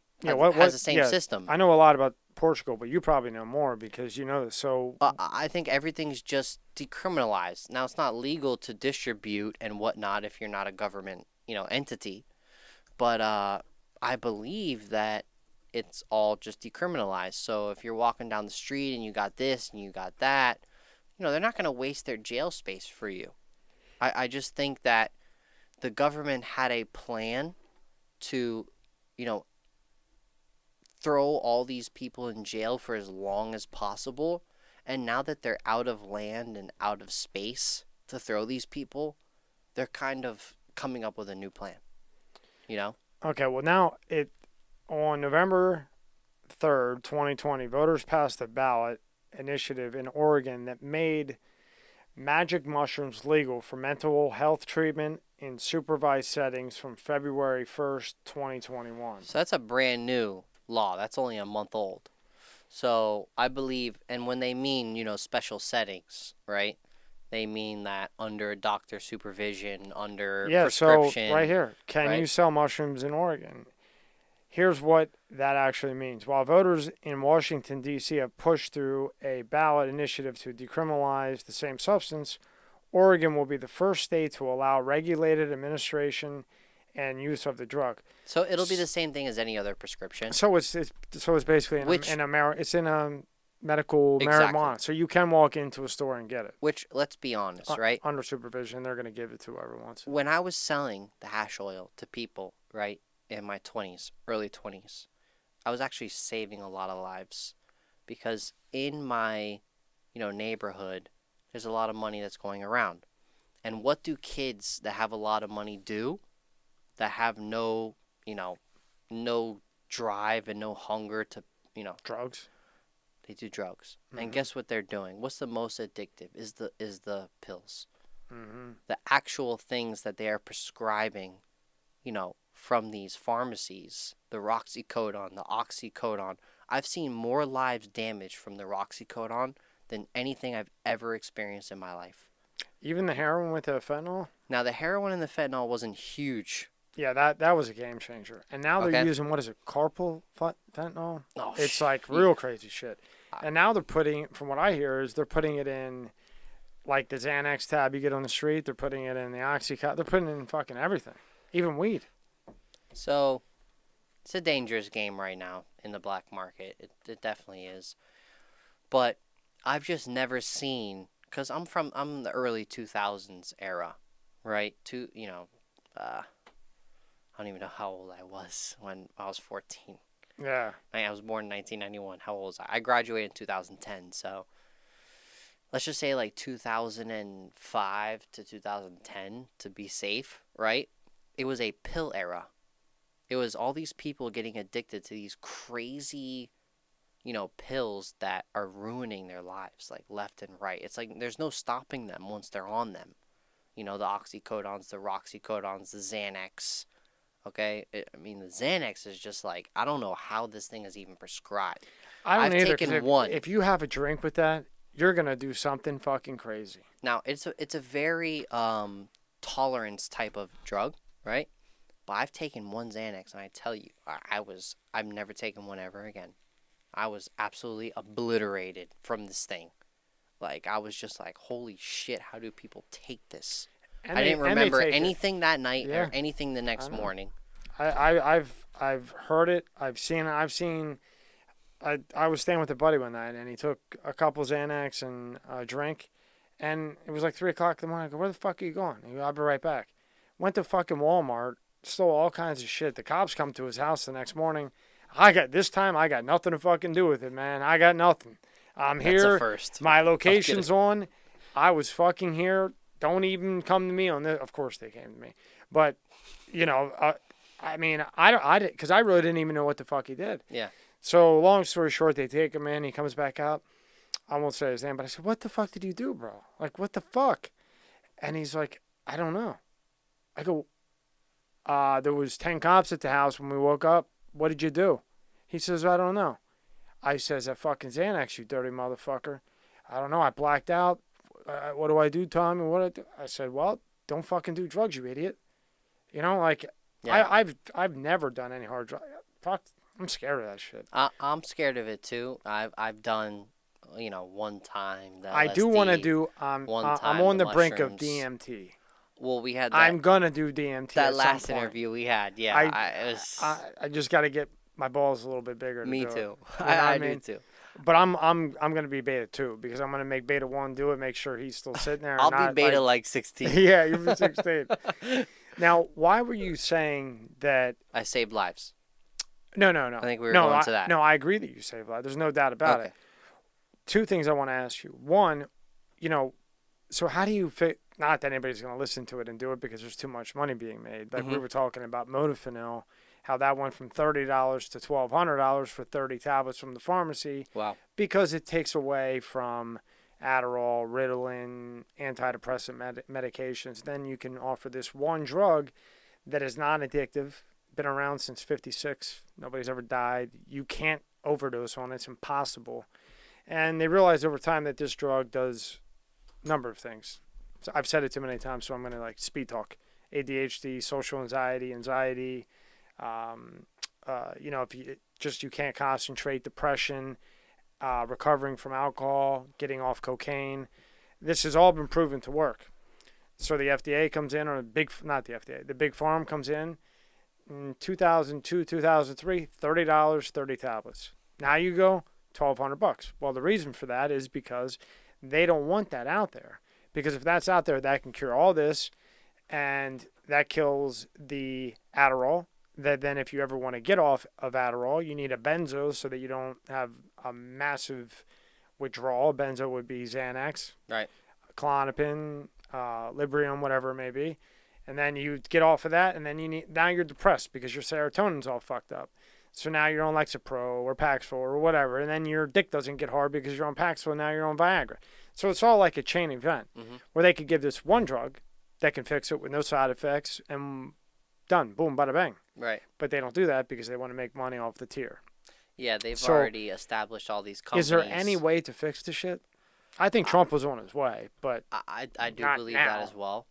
the same system. I know a lot about Portugal, but you probably know more because you know this. So I think everything's just decriminalized. Now, it's not legal to distribute and whatnot if you're not a government, entity. But I believe that it's all just decriminalized. So if you're walking down the street and you got this and you got that, they're not going to waste their jail space for you. I just think that the government had a plan to, throw all these people in jail for as long as possible. And now that they're out of land and out of space to throw these people, they're kind of coming up with a new plan, Okay, well, now on November 3rd, 2020, voters passed a ballot initiative in Oregon that made magic mushrooms legal for mental health treatment in supervised settings from February 1st, 2021. So that's a brand new law. That's only a month old. So I believe, and when they mean, special settings, right? They mean that under doctor supervision, under prescription. So right here, can right? you sell mushrooms in Oregon? Here's what that actually means. While voters in Washington, D.C. have pushed through a ballot initiative to decriminalize the same substance, Oregon will be the first state to allow regulated administration and use of the drug. So it'll be the same thing as any other prescription. So it's basically it's in a medical marijuana. So you can walk into a store and get it. Which, let's be honest, right? Under supervision, they're going to give it to whoever wants it. When I was selling the hash oil to people, right, in my 20s, early 20s, I was actually saving a lot of lives because in my, neighborhood, there's a lot of money that's going around. And what do kids that have a lot of money do that have no, no drive and no hunger to, Drugs? They do drugs. Mm-hmm. And guess what they're doing? What's the most addictive is the pills. Mm-hmm. The actual things that they are prescribing, from these pharmacies, the roxycodone, the oxycodone. I've seen more lives damaged from the roxycodone than anything I've ever experienced in my life. Even the heroin with the fentanyl? Now, the heroin and the fentanyl wasn't huge. Yeah, that was a game changer. And now they're using, what is it, carpal fentanyl? Oh, it's like real crazy shit. And now they're putting, from what I hear, is they're putting it in, like the Xanax tab you get on the street. They're putting it in the Oxycontin. They're putting it in fucking everything, even weed. So, it's a dangerous game right now in the black market. It definitely is. But I've just never seen, because I'm the early 2000s era, right? I don't even know how old I was when I was 14. Yeah. I was born in 1991. How old was I? I graduated in 2010, so let's just say like 2005 to 2010 to be safe, right? It was a pill era. It was all these people getting addicted to these crazy, pills that are ruining their lives, like left and right. It's like there's no stopping them once they're on them. The oxycodones, the roxycodones, the Xanax. Okay? The Xanax is just like, I don't know how this thing is even prescribed. I've either, taken one. If you have a drink with that, you're going to do something fucking crazy. Now, it's a very tolerance type of drug, right? But I've taken one Xanax, and I tell you, I've never taken one ever again. I was absolutely obliterated from this thing. Like, I was just like, holy shit, how do people take this? I didn't remember anything that night or anything the next morning. I've heard it. I've seen it. I was staying with a buddy one night, and he took a couple Xanax and a drink, and it was like 3 o'clock in the morning. I go, where the fuck are you going? He goes, I'll be right back. Went to fucking Walmart, stole all kinds of shit. The cops come to his house the next morning. This time I got nothing to fucking do with it, man. I got nothing. I'm here. That's a first. My location's on. I was fucking here. Don't even come to me on this. Of course they came to me. But, because I really didn't even know what the fuck he did. Yeah. So, long story short, they take him in. He comes back out. I won't say his name, but I said, what the fuck did you do, bro? Like, what the fuck? And he's like, I don't know. I go, there was 10 cops at the house when we woke up. What did you do? He says, I don't know. I says, that fucking Xanax, you dirty motherfucker. I don't know. I blacked out. What do I do, Tommy? What do I do? I said, well, don't fucking do drugs, you idiot. Yeah. I've never done any hard drugs. Fuck, I'm scared of that shit. I'm scared of it too. I've done, one time. I do want to do. I'm on the brink of mushrooms. DMT. Well, we had. I'm gonna do DMT. That at last some point. interview we had, yeah. I just got to get my balls a little bit bigger. Me to do too. It. I do too. But I'm gonna be beta 2 because I'm gonna make beta 1 do it. Make sure he's still sitting there. I'll be beta like 16. Yeah, you'll be 16. Now, why were you saying that? I saved lives. No. I think we were going to that. No, I agree that you saved lives. There's no doubt about it. 2 things I want to ask you. One, so how do you fit? Not that anybody's going to listen to it and do it because there's too much money being made. Like we were talking about modafinil, how that went from $30 to $1,200 for 30 tablets from the pharmacy. Wow. Because it takes away from Adderall, Ritalin, antidepressant medications. Then you can offer this one drug that is non-addictive, been around since 56. Nobody's ever died. You can't overdose on it. It's impossible. And they realized over time that this drug does a number of things. So I've said it too many times, so I'm going to speed talk. ADHD, social anxiety, if you can't concentrate, depression, recovering from alcohol, getting off cocaine. This has all been proven to work. So the FDA comes in, or the big pharm comes in 2002, 2003, $30, 30 tablets. Now you go $1,200. Well, the reason for that is because they don't want that out there. Because if that's out there, that can cure all this, and that kills the Adderall. That then if you ever want to get off of Adderall, you need a benzo so that you don't have a massive withdrawal. Benzo would be Xanax, right? Klonopin, Librium, whatever it may be. And then you get off of that, and then now you're depressed because your serotonin's all fucked up. So now you're on Lexapro or Paxil or whatever, and then your dick doesn't get hard because you're on Paxil, and now you're on Viagra. So it's all like a chain event where they could give this one drug that can fix it with no side effects and done. Boom, bada bang. Right. But they don't do that because they want to make money off the tier. Yeah, they've So, already established all these companies. Is there any way to fix the shit? I think Trump was on his way, but I do not believe now. that as well.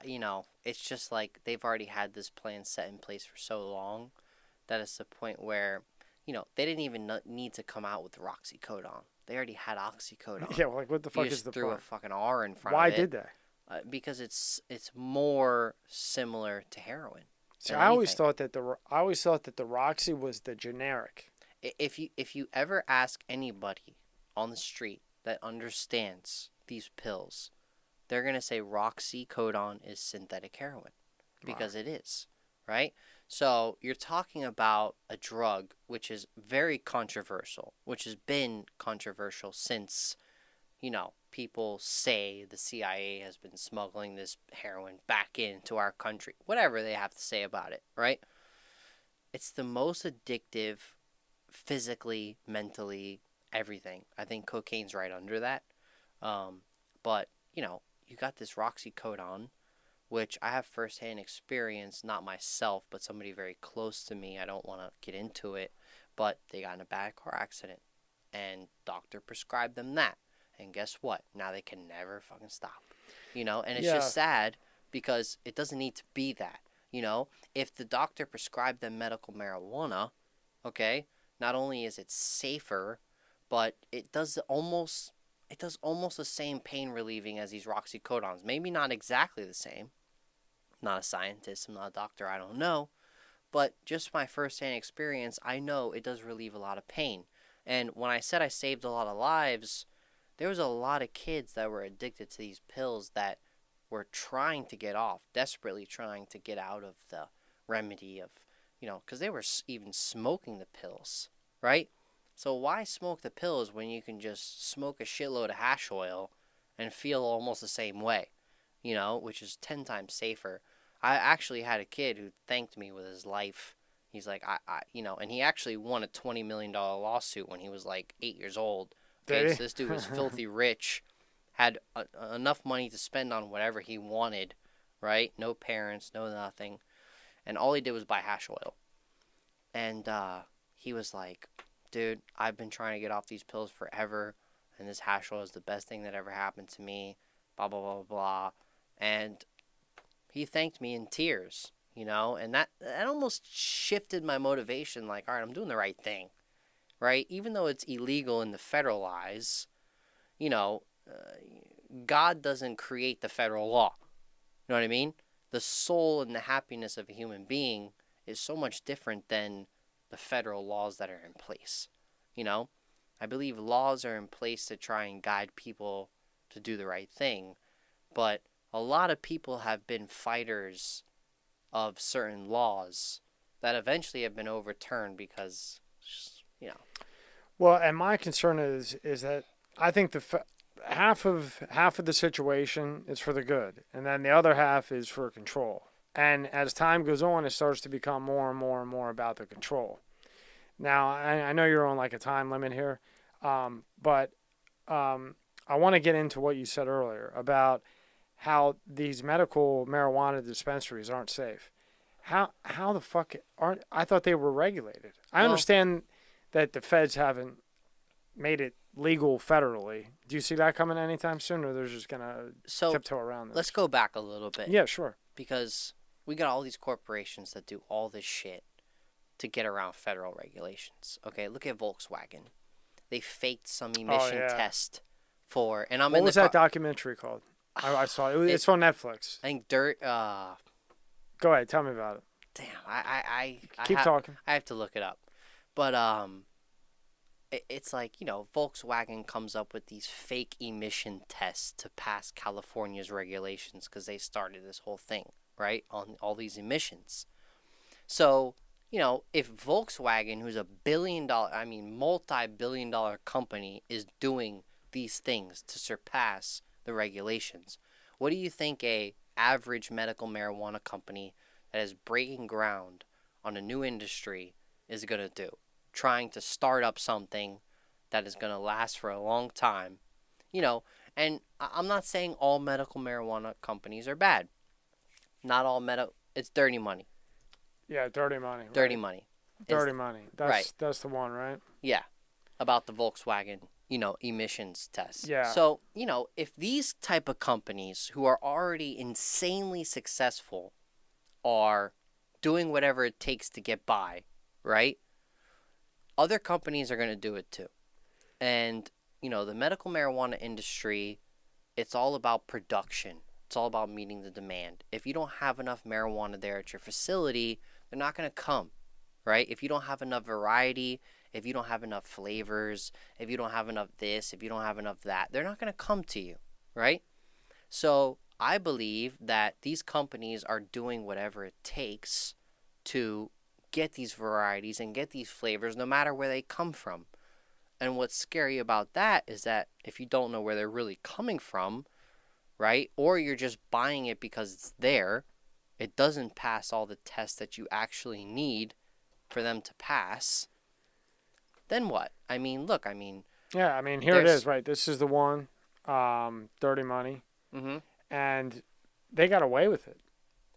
You know, it's just like they've already had this plan set in place for so long that it's the point where, you know, they didn't even need to come out with oxycodone. They already had oxycodone. Yeah, well, like what the fuck You is just the threw point? a fucking R in front Why of it. did they? Because it's more similar to heroin. See, than I always anything. thought that the Roxy was the generic. If you ever ask anybody on the street that understands these pills, they're gonna say oxycodone is synthetic heroin, because it is, right? So you're talking about a drug which is very controversial, which has been controversial since, you know, people say the CIA has been smuggling this heroin back into our country, whatever they have to say about it, right? It's the most addictive, physically, mentally, everything. I think cocaine's right under that. But, you know, you got this oxycodone, which I have firsthand experience, not myself, but somebody very close to me. I don't want to get into it, but they got in a bad car accident, and doctor prescribed them that. And guess what? Now they can never fucking stop. You know, and it's just sad because it doesn't need to be that. You know, if the doctor prescribed them medical marijuana, okay, not only is it safer, but it does almost the same pain relieving as these oxycodones. Maybe not exactly the same. I'm not a scientist, I'm not a doctor, I don't know. But just my first-hand experience, I know it does relieve a lot of pain. And when I said I saved a lot of lives, there was a lot of kids that were addicted to these pills that were trying to get off, desperately trying to get out of the remedy of, you know, because they were even smoking the pills, right? So why smoke the pills when you can just smoke a shitload of hash oil and feel almost the same way, you know, which is 10 times safer. I actually had a kid who thanked me with his life. He's like, you know, and he actually won a $20 million lawsuit when he was like 8 years old. Okay, so this dude was filthy rich, had enough money to spend on whatever he wanted, right? No parents, no nothing. And all he did was buy hash oil. And he was like, dude, I've been trying to get off these pills forever, and this hash oil is the best thing that ever happened to me, blah, blah, blah, blah. And he thanked me in tears, you know, and that almost shifted my motivation, like, all right, I'm doing the right thing, right? Even though it's illegal in the federal eyes, you know, God doesn't create the federal law. You know what I mean? The soul and the happiness of a human being is so much different than the federal laws that are in place. You know, I believe laws are in place to try and guide people to do the right thing, but a lot of people have been fighters of certain laws that eventually have been overturned because, you know. Well, and my concern is that I think half of the situation is for the good, and then the other half is for control. And as time goes on, it starts to become more and more and more about the control. Now, I know you're on like a time limit here, but I want to get into what you said earlier about how these medical marijuana dispensaries aren't safe. How the fuck aren't? I thought they were regulated. I understand that the feds haven't made it legal federally. Do you see that coming anytime soon, or they're just gonna tiptoe around this? Let's go back a little bit. Yeah, sure. Because we got all these corporations that do all this shit to get around federal regulations. Okay, look at Volkswagen. They faked some emission test for, and what was that documentary called? I saw it. It's on Netflix. I think Dirt. Go ahead, tell me about it. Damn, I keep talking. I have to look it up, but it's like, you know, Volkswagen comes up with these fake emission tests to pass California's regulations because they started this whole thing, right, on all these emissions. So, you know, if Volkswagen, who's a multi-billion-dollar company, is doing these things to surpass the regulations, what do you think a average medical marijuana company that is breaking ground on a new industry is going to do, trying to start up something that is going to last for a long time. And I'm not saying all medical marijuana companies are bad. Not all it's dirty money. Yeah, dirty money. Dirty right. money. Dirty money. Right. That's the one, right? Yeah. About the Volkswagen, emissions test. Yeah. So, if these type of companies who are already insanely successful are doing whatever it takes to get by, right? Other companies are going to do it too. And, the medical marijuana industry, it's all about production. It's all about meeting the demand. If you don't have enough marijuana there at your facility, they're not going to come, right? If you don't have enough variety, if you don't have enough flavors, if you don't have enough this, if you don't have enough that, they're not going to come to you, right? So I believe that these companies are doing whatever it takes to get these varieties and get these flavors no matter where they come from. And what's scary about that is that if you don't know where they're really coming from, right, or you're just buying it because it's there, it doesn't pass all the tests that you actually need for them to pass, then what? I mean, look, Yeah, here it is, right? This is the one, Dirty Money. Mm-hmm. And they got away with it.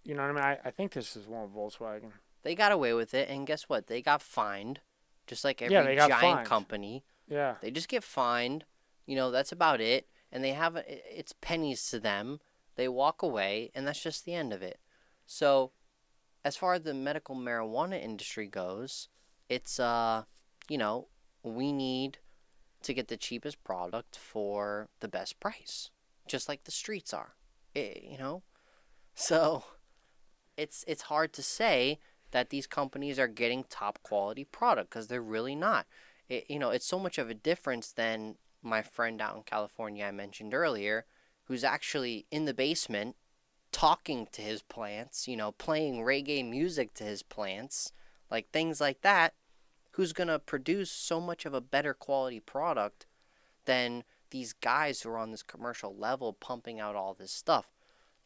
You know what I mean? I think this is one with Volkswagen. They got away with it, and guess what? They got fined, just like every they got giant fined. company. Yeah. They just get fined. That's about it. And they have it's pennies to them. They walk away, and that's just the end of it. So, as far as the medical marijuana industry goes, it's we need to get the cheapest product for the best price, just like the streets are. So it's hard to say that these companies are getting top quality product because they're really not. It's so much of a difference than my friend out in California I mentioned earlier, who's actually in the basement talking to his plants, playing reggae music to his plants, like things like that, who's going to produce so much of a better quality product than these guys who are on this commercial level pumping out all this stuff.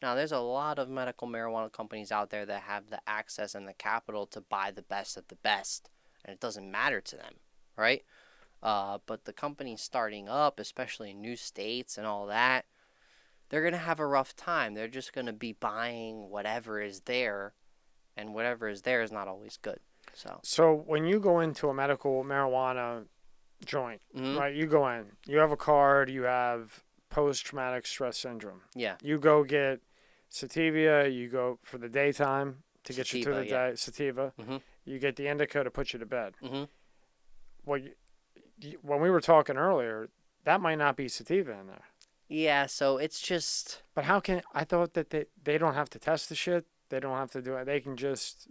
Now, there's a lot of medical marijuana companies out there that have the access and the capital to buy the best of the best, and it doesn't matter to them, right? But the companies starting up, especially in new states and all that, they're going to have a rough time. They're just going to be buying whatever is there, and whatever is there is not always good. So when you go into a medical marijuana joint, Mm-hmm. right, you go in, you have a card, you have post-traumatic stress syndrome. Yeah. You go get sativa, you go for the daytime to get you through the day, sativa. Mm-hmm. You get the indica to put you to bed. Mm-hmm. Well, when we were talking earlier, that might not be sativa in there. Yeah, so it's just... But I thought that they don't have to test the shit. They don't have to do it. They can just...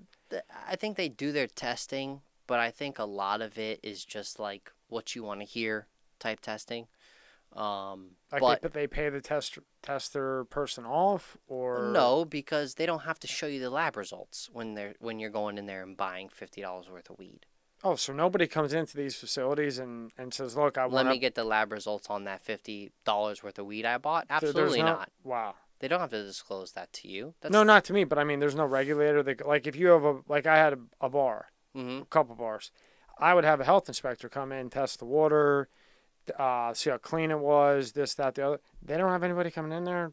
I think they do their testing, but I think a lot of it is just like what you want to hear type testing. But they pay the tester person off, or no, because they don't have to show you the lab results when you're going in there and buying $50 worth of weed. Oh, so nobody comes into these facilities and says, "Look, let me get the lab results on that $50 worth of weed I bought." Absolutely not. Wow. They don't have to disclose that to you. No, not to me, but there's no regulator that, like, if you have I had a bar, mm-hmm. a couple bars, I would have a health inspector come in, test the water, see how clean it was, this, that, the other. They don't have anybody coming in there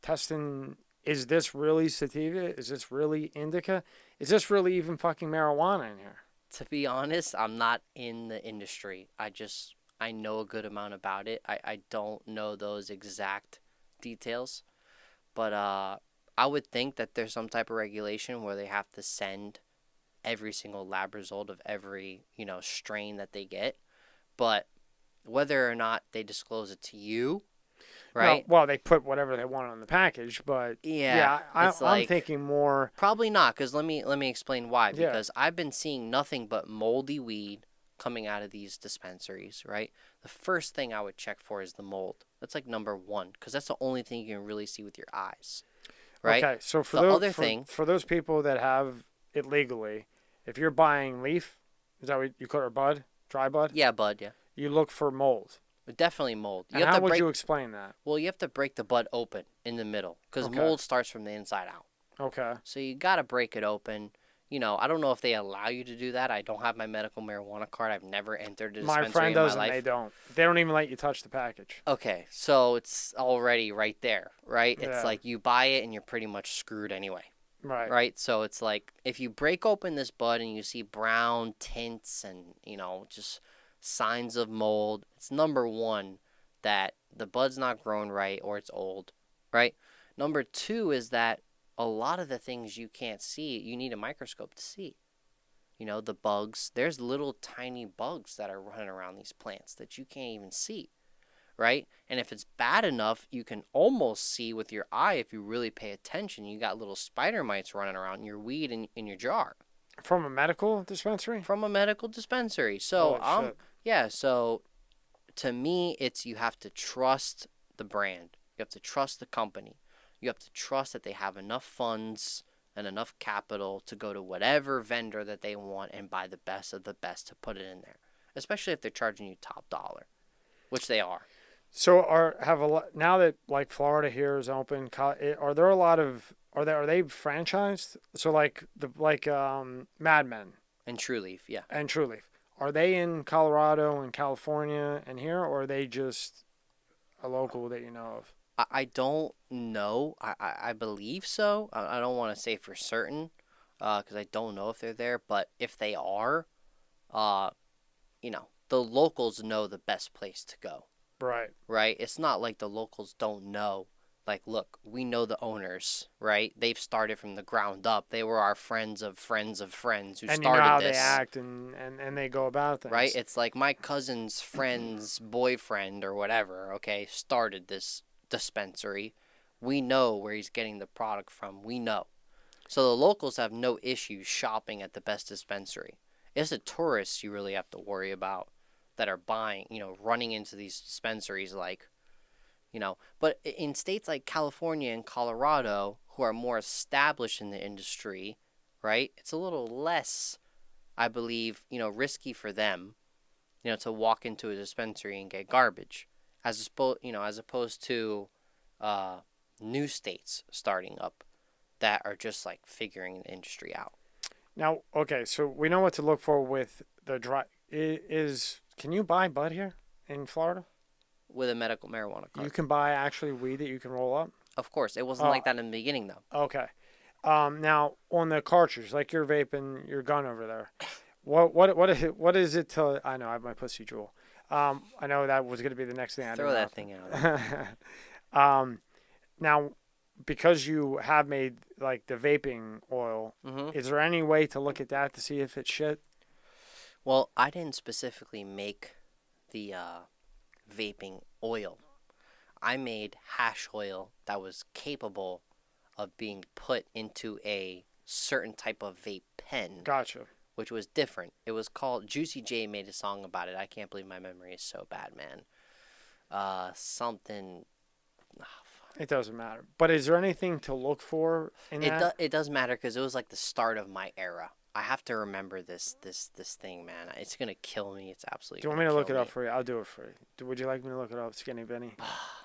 testing, is this really sativa? Is this really indica? Is this really even fucking marijuana in here? To be honest, I'm not in the industry. I know a good amount about it. I don't know those exact details, but I would think that there's some type of regulation where they have to send every single lab result of every strain that they get, but whether or not they disclose it to you, right? No, well, they put whatever they want on the package, but I'm thinking more. Probably not, because let me explain why. Because I've been seeing nothing but moldy weed coming out of these dispensaries, right? The first thing I would check for is the mold. That's like number one, because that's the only thing you can really see with your eyes, right? Okay, so for those people that have it legally, if you're buying leaf, is that what you call it, or bud, dry bud? Yeah, bud, yeah. You look for mold. Definitely mold. How would you explain that? Well, you have to break the bud open in the middle, because mold starts from the inside out. Okay. So you got to break it open. I don't know if they allow you to do that. I don't have my medical marijuana card. I've never entered a My dispensary friend in my doesn't. They life. don't. They don't even let you touch the package. Okay, so it's already right there, right? It's Yeah. like you buy it and you're pretty much screwed anyway, Right. right? So it's like if you break open this bud and you see brown tints and, just signs of mold, it's number one that the bud's not grown right or it's old, right? Number two is that a lot of the things you can't see, you need a microscope to see. The bugs, there's little tiny bugs that are running around these plants that you can't even see, right? And if it's bad enough, you can almost see with your eye if you really pay attention. You got little spider mites running around in your weed in your jar From a medical dispensary. from a medical dispensary. So, Holy shit. yeah, so to me, it's you have to trust the brand. You have to trust the company. You have to trust that they have enough funds and enough capital to go to whatever vendor that they want and buy the best of the best to put it in there. Especially if they're charging you top dollar, which they are. So now that like Florida here is open, are there a lot of are they franchised? So Mad Men And True Leaf, yeah. and True Leaf, are they in Colorado and California and here, or are they just a local that you know of? I don't know. I believe so. I don't want to say for certain because I don't know if they're there. But if they are, uh, the locals know the best place to go, Right. right? It's not like the locals don't know. Like, look, we know the owners, right? They've started from the ground up. They were our friends of friends of friends who And you know started how they this, act and they go about right? things. It's like my cousin's friend's boyfriend or whatever, okay, started this dispensary. We know where he's getting the product from. We know. So the locals have no issue shopping at the best dispensary. It's the tourists you really have to worry about that are buying, running into these dispensaries but in states like California and Colorado who are more established in the industry, right? It's a little less, I believe, risky for them, to walk into a dispensary and get garbage as opposed to uh, new states starting up that are just like figuring the industry out. Now, okay, so we know what to look for with the dry. Can you buy bud here in Florida? With a medical marijuana You card. can buy actually weed that you can roll up. Of course, it wasn't Oh, like that in the beginning though. okay. Now on the cartridge, like you're vaping your gun over there. What is it to? I know I have my pussy jewel. I know that was going to be the next thing I Throw knew. that thing out. Now, because you have made like the vaping oil, Mm-hmm. is there any way to look at that to see if it's shit? Well, I didn't specifically make the vaping oil. I made hash oil that was capable of being put into a certain type of vape pen, Gotcha. which was different. It was called Juicy J made a song about it. I can't believe my memory is so bad, man. Something. Oh, It doesn't matter. But is there anything to look for in that? it does matter because it was like the start of my era. I have to remember this thing, man. It's gonna kill me. It's absolutely. Do you want me to look it up for you? I'll do it for you. Would you like me to look it up, Skinny Vinny?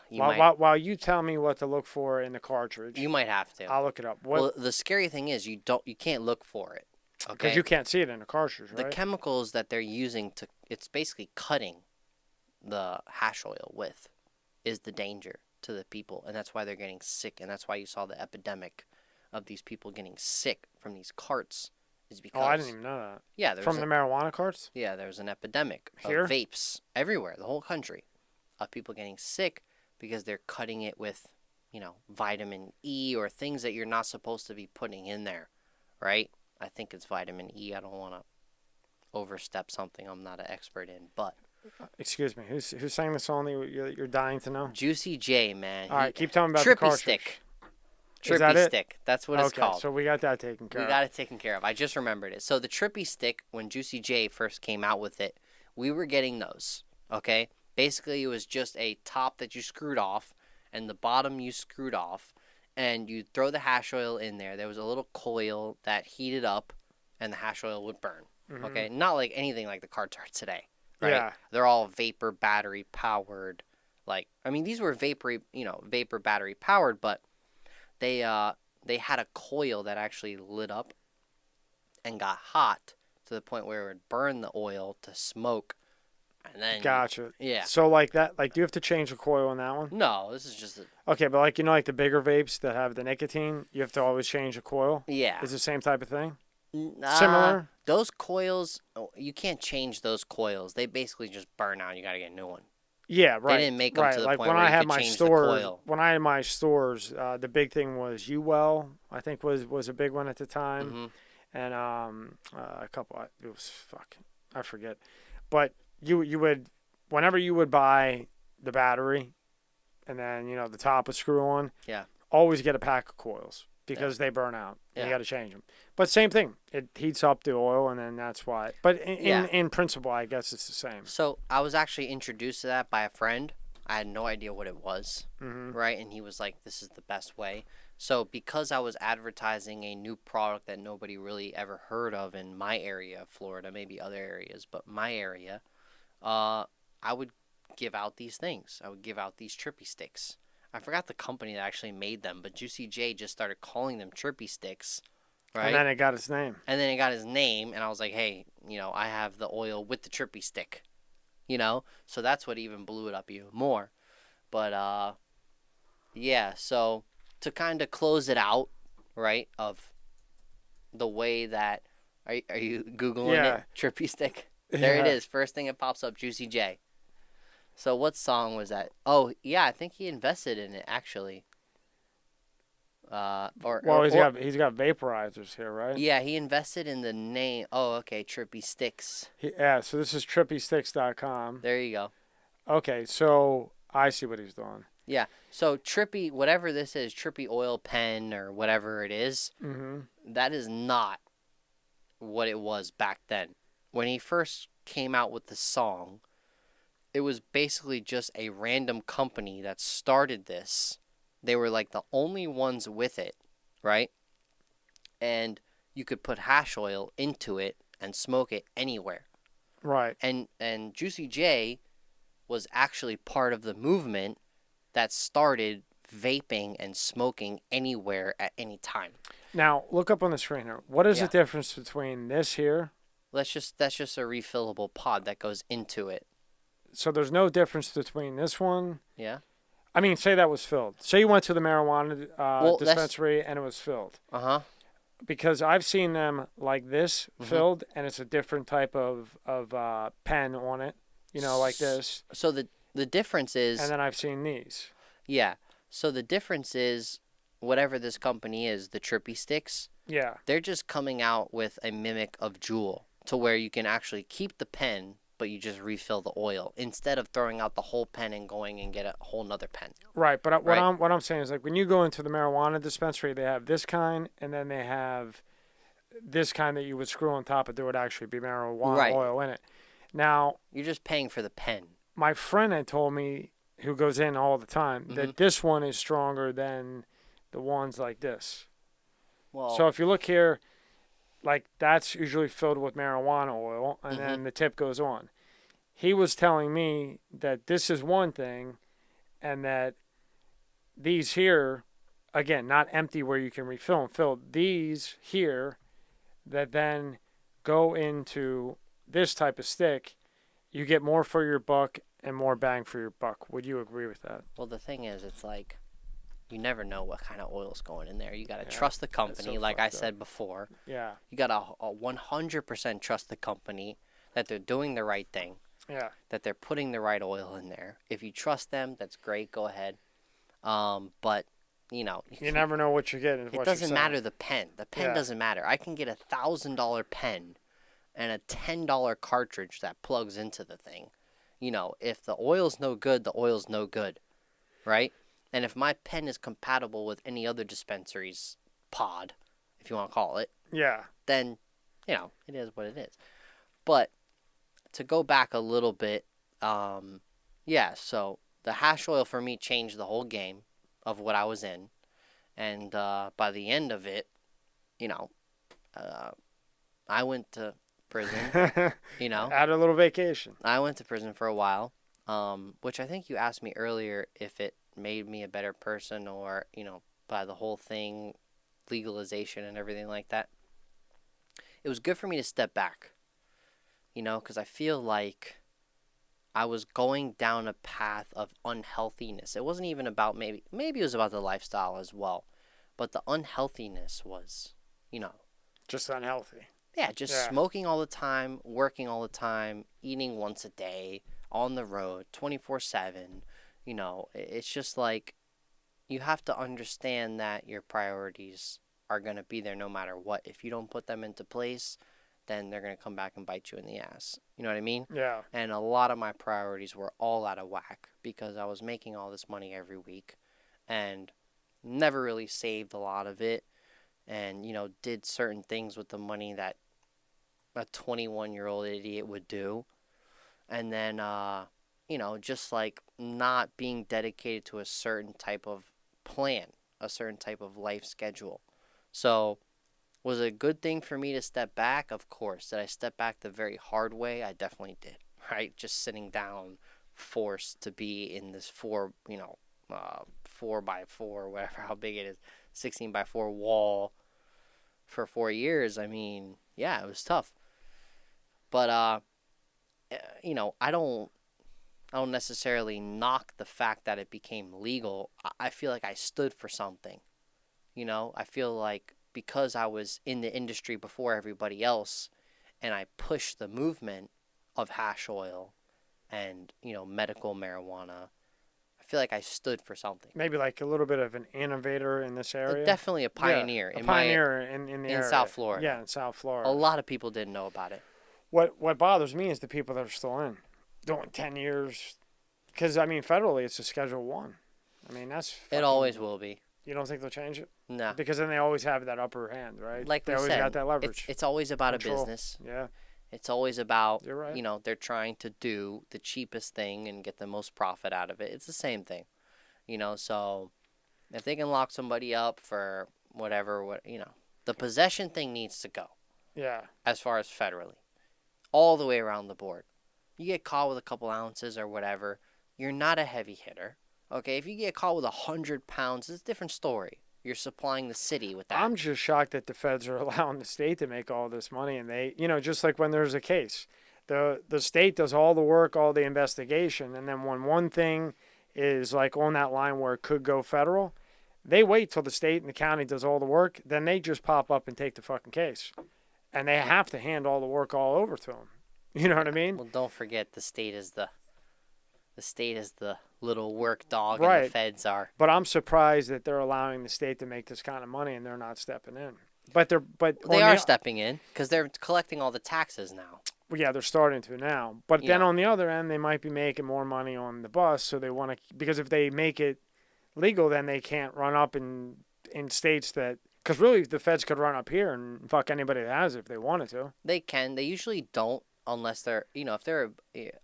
While you tell me what to look for in the cartridge, You might have to. I'll look it up. Well, the scary thing is you can't look for it. Because Okay. you can't see it in the cartridge, The right? chemicals that they're using it's basically cutting the hash oil with is the danger to the people, and that's why they're getting sick, and that's why you saw the epidemic of these people getting sick from these carts is because I didn't even know that. yeah, From the marijuana carts? yeah, there's an epidemic Here? of vapes everywhere, the whole country, of people getting sick because they're cutting it with, vitamin E or things that you're not supposed to be putting in there, right? I think it's vitamin E. I don't want to overstep something I'm not an expert in, but Excuse me. Who's sang the song that you're dying to know? Juicy J, man. All right, keep telling me about the Trippy cartridge. Stick. Is that Trippy it? Stick. That's what it's Okay, called. so we got that taken care We of. got it taken care of. I just remembered it. So the Trippy Stick, when Juicy J first came out with it, we were getting those. Okay? Basically, it was just a top that you screwed off, and the bottom you screwed off, and you throw the hash oil in there. There was a little coil that heated up, and the hash oil would burn. Mhm. Okay? Not like anything like the carts are today. Right? Yeah. They're all vapor battery powered. These were vapor battery powered, but they had a coil that actually lit up, and got hot to the point where it would burn the oil to smoke. And then, Gotcha. yeah. So like that, like do you have to change the coil on that one? No, this is just Okay, but like like the bigger vapes that have the nicotine, you have to always change the coil. yeah. Is it the same type of thing? Nah, Similar? those coils, you can't change those coils. They basically just burn out. You got to get a new one. Yeah, right. They didn't make them right. to the Like point when where I you had could my change the store, coil. when I had my stores, the big thing was UL. I think was a big one at the time, Hmm. and a couple. It was I forget, but you would whenever you would buy the battery, and then the top would screw on. Yeah. Always get a pack of coils because they burn out. And Yeah. You got to change them. But same thing. It heats up the oil, and then that's why. But Yeah. in principle, I guess it's the same. So I was actually introduced to that by a friend. I had no idea what it was, Mm-hmm. right? And he was like, "This is the best way." So because I was advertising a new product that nobody really ever heard of in my area of Florida, maybe other areas, but my area, I would give out these things. I would give out these trippy sticks. I forgot the company that actually made them, but Juicy J just started calling them trippy sticks, right? And then it got its name. And then it got his name, and I was like, hey, I have the oil with the trippy stick, So that's what even blew it up even more. But, yeah, so to kind of close it out, right, of the way that, are you Googling it? Trippy stick? There it is. First thing that pops up, Juicy J. So what song was that? Oh, yeah, I think he invested in it, actually. He's got vaporizers here, right? Yeah, he invested in the name. Oh, okay, Trippy Sticks. So this is trippysticks.com. There you go. Okay, so I see what he's doing. Yeah, so Trippy, whatever this is, Trippy Oil Pen or whatever it is, that is not what it was back then. When he first came out with the song, it was basically just a random company that started this. They were like the only ones with it, right? And you could put hash oil into it and smoke it anywhere. Right. And Juicy J was actually part of the movement that started vaping and smoking anywhere at any time. Now, look up on the screen here. What is the difference between this here? That's just a refillable pod that goes into it. So there's no difference between this one. Yeah. I mean, say that was filled. Say you went to the marijuana dispensary and it was filled. Uh-huh. Because I've seen them like this filled, and it's a different type of pen on it, like this. So the difference is... And then I've seen these. Yeah. So the difference is, whatever this company is, the Trippy Sticks, yeah, they're just coming out with a mimic of Juul to where you can actually keep the pen, but you just refill the oil instead of throwing out the whole pen and going and get a whole nother pen. Right, but what I'm saying is, like, when you go into the marijuana dispensary, they have this kind, and then they have this kind that you would screw on top, but there would actually be marijuana oil in it. Now, you're just paying for the pen. My friend had told me, who goes in all the time, that this one is stronger than the ones like this. Well, so if you look here, like, that's usually filled with marijuana oil, and then the tip goes on. He was telling me that this is one thing, and that these here, again, not empty where you can refill and fill, these here that then go into this type of stick, you get more for your buck and more bang for your buck. Would you agree with that? Well, the thing is, it's like, you never know what kind of oil's going in there. You got to trust the company, like I said before. Yeah. You got to 100% trust the company that they're doing the right thing. Yeah. That they're putting the right oil in there. If you trust them, that's great. Go ahead. But, you never know what you're getting. It doesn't matter the pen. The pen doesn't matter. I can get a $1,000 pen and a $10 cartridge that plugs into the thing. If the oil's no good, the oil's no good. Right? And if my pen is compatible with any other dispensary's pod, if you want to call it, then, it is what it is. But to go back a little bit, so the hash oil for me changed the whole game of what I was in. And by the end of it, I went to prison, Had a little vacation. I went to prison for a while, which I think you asked me earlier if it made me a better person or, by the whole thing, legalization and everything like that. it was good for me to step back, because I feel like I was going down a path of unhealthiness. It wasn't even about maybe it was about the lifestyle as well, but the unhealthiness was, Just unhealthy. yeah, just Yeah. smoking all the time, working all the time, eating once a day, on the road, 24/7. It's just like you have to understand that your priorities are going to be there no matter what. If you don't put them into place, then they're going to come back and bite you in the ass. You know what I mean? Yeah. And a lot of my priorities were all out of whack because I was making all this money every week and never really saved a lot of it and, did certain things with the money that a 21-year-old idiot would do. And then, just like not being dedicated to a certain type of plan, a certain type of life schedule. So, was it a good thing for me to step back? Of course. Did I step back the very hard way? I definitely did. Right? Just sitting down, forced to be in this 4x4, whatever, how big it is, 16x4 wall for 4 years. I mean, yeah, it was tough. But, I don't necessarily knock the fact that it became legal. I feel like I stood for something. I feel like because I was in the industry before everybody else and I pushed the movement of hash oil and, medical marijuana, I feel like I stood for something. Maybe like a little bit of an innovator in this area. Definitely a pioneer. Yeah, a pioneer in the area. South Florida. Yeah, in South Florida. A lot of people didn't know about it. What bothers me is the people that are still in, doing 10 years. Because, federally, it's a Schedule 1. That's... It always will be. You don't think they'll change it? No. Because then they always have that upper hand, right? Like they we always said, got that leverage. It's always about Control. A business. Yeah. It's always about, You're right. They're trying to do the cheapest thing and get the most profit out of it. It's the same thing. So if they can lock somebody up for whatever, the possession thing needs to go. Yeah. As far as federally. All the way around the board. You get caught with a couple ounces or whatever, you're not a heavy hitter. Okay, if you get caught with 100 pounds, it's a different story. You're supplying the city with that. I'm just shocked that the feds are allowing the state to make all this money, and they, just like when there's a case, the state does all the work, all the investigation, and then when one thing is like on that line where it could go federal, they wait till the state and the county does all the work, then they just pop up and take the fucking case, and they have to hand all the work all over to them. You know what I mean? Well, don't forget the state is the little work dog, right. And the feds are. But I'm surprised that they're allowing the state to make this kind of money and they're not stepping in. But they are stepping in because they're collecting all the taxes now. Yeah, they're starting to now. But then on the other end, they might be making more money on the bus, so they want to, because if they make it legal, then they can't run up in states that, because really the feds could run up here and fuck anybody that has it if they wanted to. They can. They usually don't. Unless they're, if they're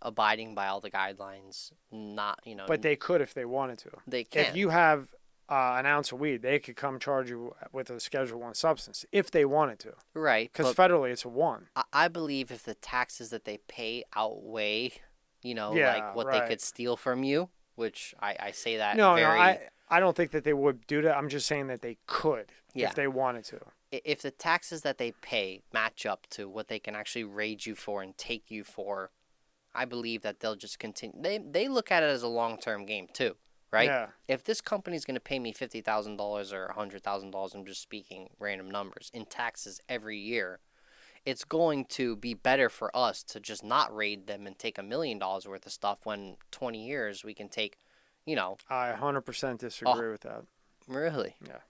abiding by all the guidelines, not, But they could if they wanted to. They can. If you have an ounce of weed, they could come charge you with a Schedule 1 substance if they wanted to. Right. Because federally it's a 1. I believe if the taxes that they pay outweigh, like what they could steal from you, which I say that No, very... I don't think that they would do that. I'm just saying that they could if they wanted to. If the taxes that they pay match up to what they can actually raid you for and take you for, I believe that they'll just continue. They look at it as a long-term game too, right? Yeah. If this company's going to pay me $50,000 or $100,000, I'm just speaking random numbers, in taxes every year, it's going to be better for us to just not raid them and take $1 million worth of stuff when 20 years we can take, I 100% disagree with that. Really? Yeah.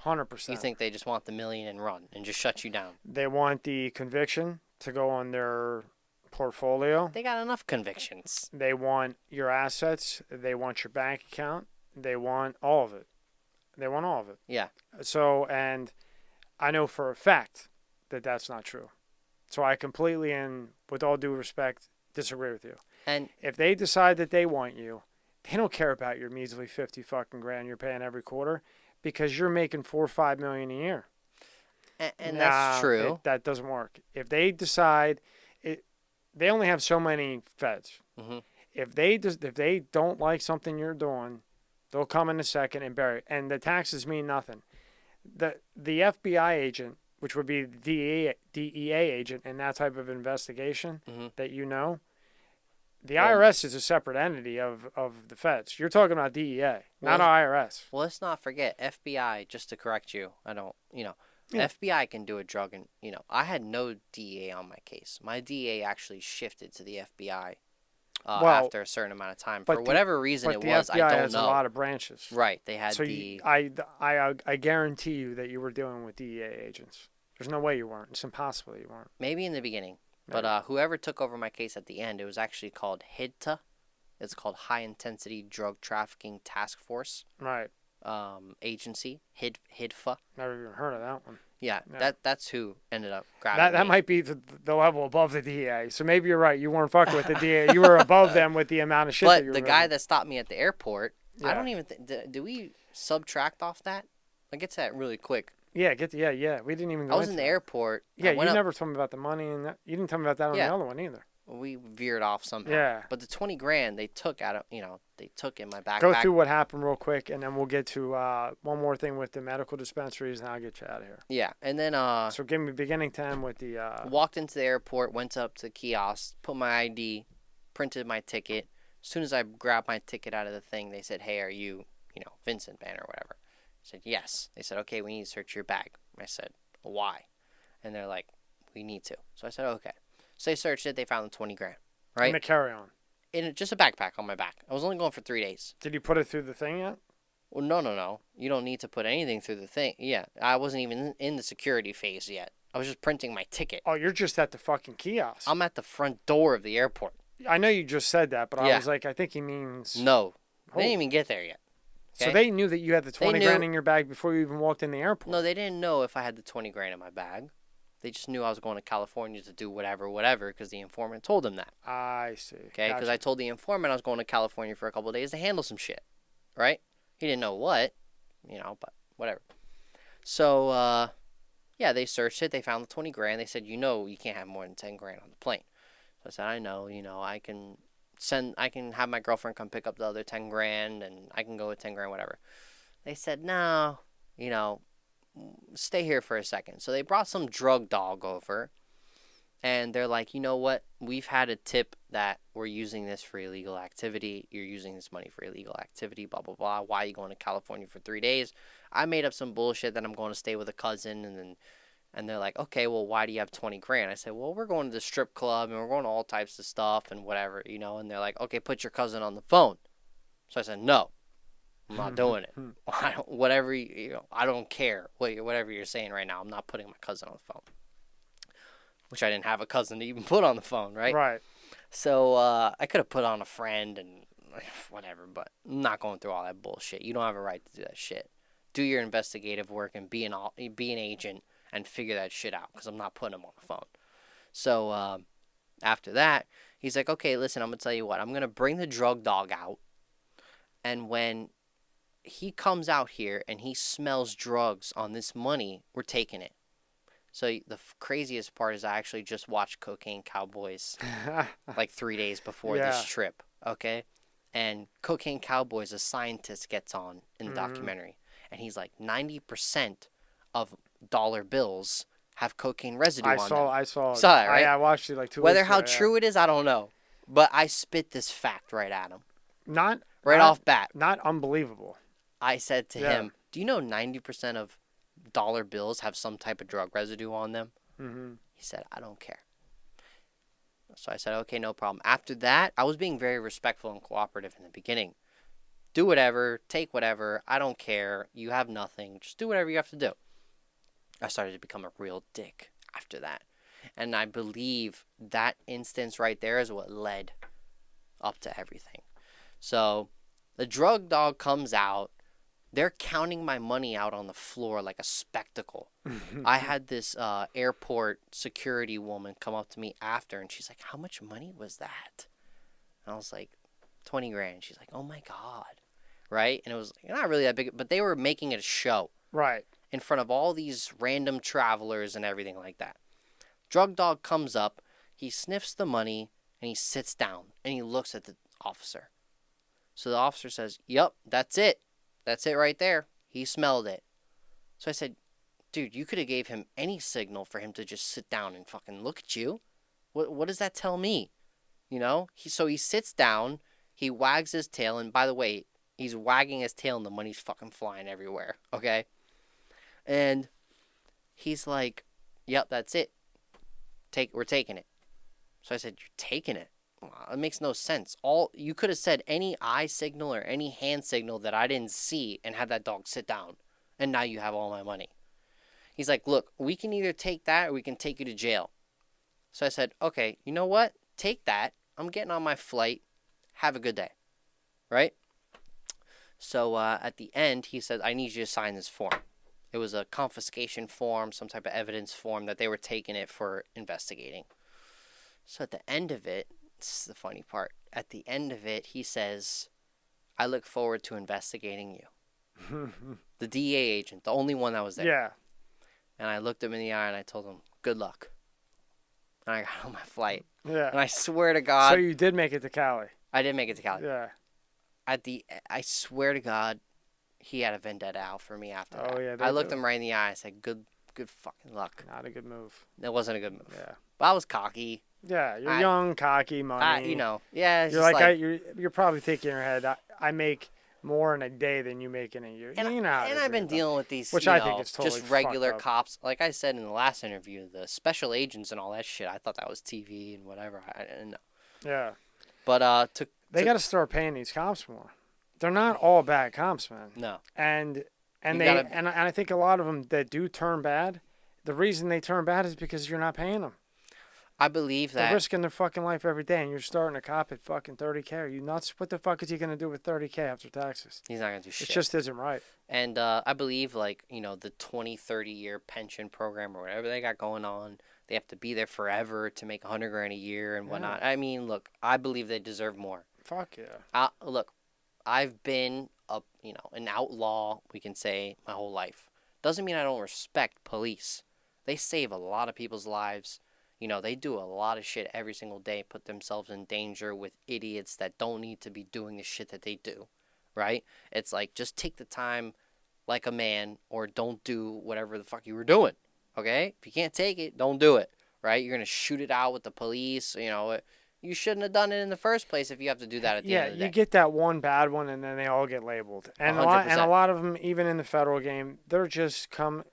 100%. You think they just want the million and run and just shut you down? They want the conviction to go on their portfolio. They got enough convictions. They want your assets. They want your bank account. They want all of it. They want all of it. Yeah. So, and I know for a fact that that's not true. So I completely, and with all due respect, disagree with you. And if they decide that they want you, they don't care about your measly 50 fucking grand you're paying every quarter because you're making $4 or $5 million a year. And that's true. That doesn't work. If they decide, they only have so many feds. Mm-hmm. If they don't like something you're doing, they'll come in a second and bury it. And the taxes mean nothing. The FBI agent which would be the DEA agent in that type of investigation Mm-hmm. that you know, the Well, IRS is a separate entity of the feds. You're talking about DEA, not well, IRS. well, let's not forget FBI. Just to correct you, I don't. Yeah. FBI can do a drug, and I had no DEA on my case. My DEA actually shifted to the FBI Well, after a certain amount of time. For whatever reason but it the was, FBI I don't has know. a lot of branches. Right, they had So the I guarantee you that you were dealing with DEA agents. There's no way you weren't. It's impossible you weren't. maybe in the beginning, Maybe. but whoever took over my case at the end, it was actually called HIDTA. It's called High Intensity Drug Trafficking Task Force Right. Agency, HIDFA. Never even heard of that one. Yeah, Yeah. that's who ended up grabbing That me. might be the level above the DEA. So maybe you're right. You weren't fucking with the DEA. You were above them with the amount of shit that you But were the guy doing. that stopped me at the airport, I Yeah. don't even think. Do we subtract off that? I'll get to that really quick. Yeah, yeah. We didn't even go I was in into the that. airport. Yeah, I you went up, never told me about the money, and that, you didn't tell me about that on Yeah. the other one either. we veered off somehow. Yeah. But the 20 grand they took out of, they took in my backpack. Go through what happened real quick, and then we'll get to one more thing with the medical dispensaries, and I'll get you out of here. Yeah, and then So give me beginning time with the. walked into the airport, went up to the kiosk, put my ID, printed my ticket. As soon as I grabbed my ticket out of the thing, they said, "Hey, are you, Vincent Van or whatever?" I said, "Yes." They said, "Okay, we need to search your bag." I said, "Why?" And they're like, "We need to." So I said, "Okay." So they searched it. They found the 20 grand, In right? the carry-on. In just a backpack on my back. I was only going for 3 days. Did you put it through the thing yet? Well, no. You don't need to put anything through the thing. Yeah, I wasn't even in the security phase yet. I was just printing my ticket. Oh, you're just at the fucking kiosk. I'm at the front door of the airport. I know you just said that, but I Yeah. was like, I think he means. No, they Oh. didn't even get there yet. So Okay? they knew that you had the 20 knew- grand in your bag before you even walked in the airport. No, they didn't know if I had the 20 grand in my bag. They just knew I was going to California to do whatever, because the informant told them that. I see. Okay, because Gotcha. I told the informant I was going to California for a couple of days to handle some shit, right? He didn't know what, but whatever. So, yeah, they searched it. They found the 20 grand. They said, you can't have more than 10 grand on the plane. So I said, I know, I can have my girlfriend come pick up the other 10 grand and I can go with 10 grand, whatever. They said, no, stay here for a second. So they brought some drug dog over. And they're like, you know what? We've had a tip that we're using this for illegal activity. You're using this money for illegal activity, blah, blah, blah. Why are you going to California for 3 days? I made up some bullshit that I'm going to stay with a cousin. And they're like, okay, well, why do you have 20 grand? I said, well, we're going to the strip club and we're going to all types of stuff and whatever, And they're like, okay, put your cousin on the phone. So I said, no, I'm not doing it. I don't care. Whatever you're saying right now, I'm not putting my cousin on the phone. Which I didn't have a cousin to even put on the phone, right? Right. So I could have put on a friend and whatever, but I'm not going through all that bullshit. You don't have a right to do that shit. Do your investigative work and be an agent and figure that shit out, because I'm not putting him on the phone. So after that, he's like, okay, listen, I'm going to tell you what. I'm going to bring the drug dog out, and when he comes out here and he smells drugs on this money, we're taking it. So the craziest part is I actually just watched Cocaine Cowboys like 3 days before this trip, okay? And Cocaine Cowboys, a scientist gets on in the documentary, and he's like, 90% of dollar bills have cocaine residue on them. I saw that, right? I watched it like 2 Whether weeks how ago, yeah. true it is, I don't know. But I spit this fact right at him. Not Off bat. Not unbelievable. I said to him, do you know 90% of dollar bills have some type of drug residue on them? Mm-hmm. He said, I don't care. So I said, okay, no problem. After that, I was being very respectful and cooperative in the beginning. Do whatever, take whatever, I don't care. You have nothing. Just do whatever you have to do. I started to become a real dick after that. And I believe that instance right there is what led up to everything. So the drug dog comes out. They're counting my money out on the floor like a spectacle. I had this airport security woman come up to me after, and she's like, how much money was that? And I was like, 20 grand. She's like, oh my God. Right? And it was not really that big, but they were making it a show. Right. In front of all these random travelers and everything like that. Drug dog comes up, he sniffs the money, and he sits down, and he looks at the officer. So the officer says, yep, that's it. That's it right there. He smelled it. So I said, dude, you could have gave him any signal for him to just sit down and fucking look at you. What does that tell me? You know? So he sits down, he wags his tail, and by the way, he's wagging his tail and the money's fucking flying everywhere, okay? And he's like, yep, that's it. We're taking it. So I said, you're taking it? Wow, it makes no sense. You could have said any eye signal or any hand signal that I didn't see and had that dog sit down, and now you have all my money. He's like, look, we can either take that or we can take you to jail. So I said, okay, you know what? Take that. I'm getting on my flight. Have a good day. Right? So at the end, he said, I need you to sign this form. It was a confiscation form, some type of evidence form that they were taking it for investigating. So at the end of it, this is the funny part. At the end of it, he says, I look forward to investigating you. The DEA agent, the only one that was there. Yeah. And I looked him in the eye and I told him, good luck. And I got on my flight. Yeah. And I swear to God. So you did make it to Cali. I did make it to Cali. Yeah. I swear to God, he had a vendetta out for me after that. Yeah. I looked him right in the eye. I said, good fucking luck. Not a good move. It wasn't a good move. Yeah. But I was cocky. Yeah, you're young, cocky, money. You know, yeah. You're like you're probably thinking in your head, I make more in a day than you make in a year. And, you know how and I've been dealing with these, which you I know, think is totally just regular fucked up. cops. Like I said in the last interview, the special agents and all that shit. I thought that was TV and whatever. I didn't know. Yeah. But they got to start paying these cops more. They're not all bad cops, man. No. And You they gotta- and I think a lot of them that do turn bad, the reason they turn bad is because you're not paying them. I believe that. They're risking their fucking life every day, and you're starting a cop at fucking 30K. Are you nuts? What the fuck is he gonna do with 30K after taxes? He's not gonna do shit. It just isn't right. And I believe, like, you know, the 20, 30-year pension program or whatever they got going on, they have to be there forever to make $100,000 a year and whatnot. Yeah. I mean, look, I believe they deserve more. Fuck yeah. Look, I've been an outlaw, we can say, my whole life. Doesn't mean I don't respect police. They save a lot of people's lives. You know, they do a lot of shit every single day, put themselves in danger with idiots that don't need to be doing the shit that they do, right? It's like, just take the time like a man or don't do whatever the fuck you were doing, okay? If you can't take it, don't do it, right? You're going to shoot it out with the police, you know. You shouldn't have done it in the first place if you have to do that at the end of the day. Yeah, you get that one bad one, and then they all get labeled. And 100%. a lot of them, even in the federal game, they're just coming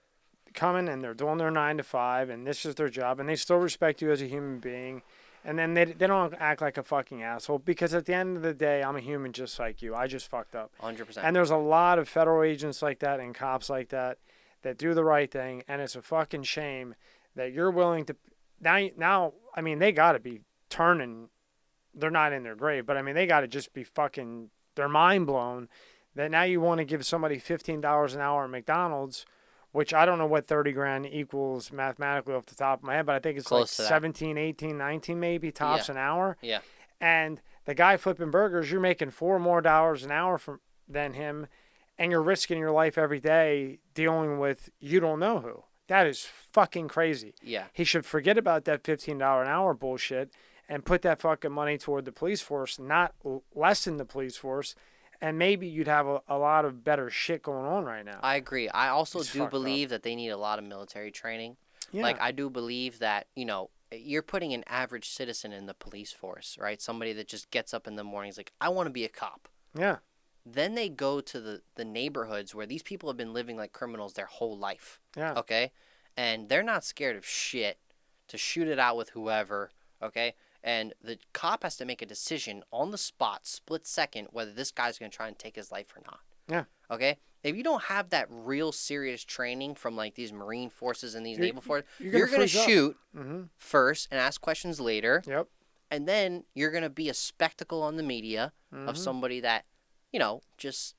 and they're doing their 9 to 5, and this is their job, and they still respect you as a human being. And then they don't act like a fucking asshole, because at the end of the day, I'm a human just like you. I just fucked up. 100%. And there's a lot of federal agents like that and cops like that do the right thing, and it's a fucking shame that you're willing to now. I mean, they got to be turning. They're not in their grave, but I mean, they got to just be fucking. They're mind blown that now you want to give somebody $15 an hour at McDonald's, which I don't know what 30 grand equals mathematically off the top of my head, but I think it's Close like to that. 17, 18, 19 maybe tops an hour. Yeah. And the guy flipping burgers, you're making $4 more an hour than him, and you're risking your life every day dealing with you don't know who. That is fucking crazy. Yeah. He should forget about that $15 an hour bullshit and put that fucking money toward the police force, not lessen the police force, and maybe you'd have a lot of better shit going on right now. I agree. I also It's do fucked believe that they need a lot of military training. Yeah. Like, I do believe that, you know, you're putting an average citizen in the police force, right? Somebody that just gets up in the mornings like, I want to be a cop. Yeah. Then they go to the neighborhoods where these people have been living like criminals their whole life. Yeah. Okay? And they're not scared of shit to shoot it out with whoever, okay? And the cop has to make a decision on the spot, split second, whether this guy's going to try and take his life or not. Yeah. Okay? If you don't have that real serious training from like these Marine forces and these naval forces, you're you're gonna going to freeze up. shoot Mm-hmm. first and ask questions later. Yep. And then you're going to be a spectacle on the media of somebody that, you know, just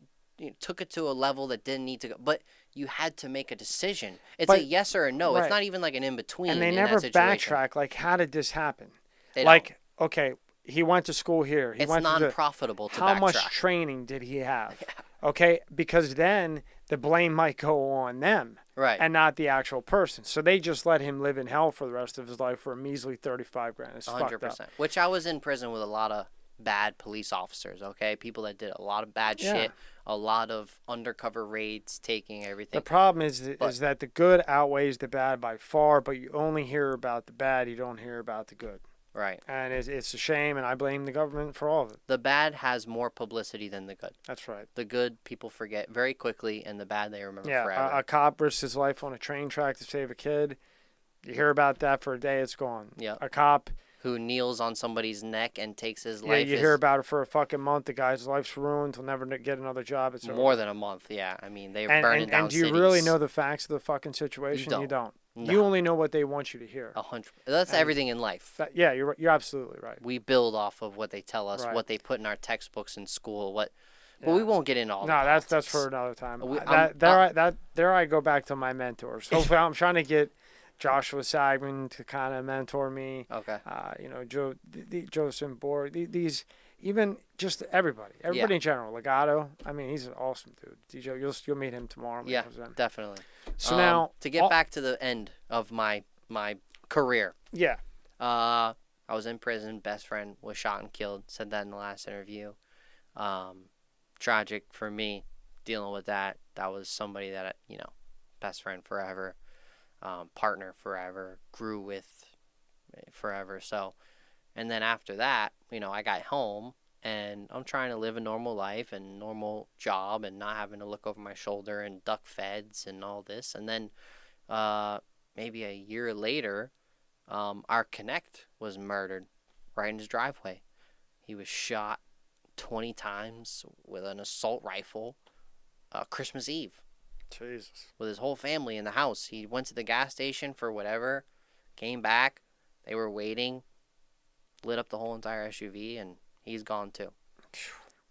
took it to a level that didn't need to go. But you had to make a decision. It's a yes or a no. Right. It's not even like an in-between. And they in never that situation. backtrack. Like, how did this happen? They Like, okay, he went to school here. He It's went to non-profitable to how backtrack. much training did he have? Okay, because then the blame might go on them. Right. And not the actual person. So they just let him live in hell for the rest of his life for a measly 35 grand. It's fucked up. 100%. Which I was in prison with a lot of bad police officers, okay? People that did a lot of bad Yeah. shit, a lot of undercover raids, taking everything. The problem is But- that the good outweighs the bad by far, but you only hear about the bad, you don't hear about the good. Right. And it's a shame, and I blame the government for all of it. The bad has more publicity than the good. That's right. The good people forget very quickly, and the bad they remember Yeah, forever. a cop risks his life on a train track to save a kid. You hear about that for a day, it's gone. Yeah. A cop, Who kneels on somebody's neck and takes his yeah, life. you hear about it for a fucking month. The guy's life's ruined. He'll never get another job. It's more over. than a month. Yeah, I mean they're And, burning and, down and do you cities. really know the facts of the fucking situation? don't. You don't. No. You only know what they want you to hear. 100. That's And- everything in life. Yeah, you're absolutely right. We build off of what they tell us, Right. what they put in our textbooks in school. But we Yeah. won't get into all. No, the that's politics. for another time. We- There I go back to my mentors. Hopefully, I'm trying to get Joshua Sagman to kind of mentor me. Okay. Joseph Borg. These even just everybody in general. Legato. I mean, he's an awesome dude. DJ, you'll meet him tomorrow. when he Yeah, comes in. definitely. So now to get back to the end of my career, Yeah. I was in prison. Best friend was shot and killed. Said that in the last interview. Tragic for me dealing with that. That was somebody that best friend forever, partner forever, grew with forever. So, and then after that, I got home and I'm trying to live a normal life and normal job and not having to look over my shoulder and duck feds and all this. And then maybe a year later, our connect was murdered right in his driveway. He was shot 20 times with an assault rifle Christmas Eve Jesus. with his whole family in the house. He went to the gas station for whatever, came back, they were waiting, lit up the whole entire SUV, and he's gone too.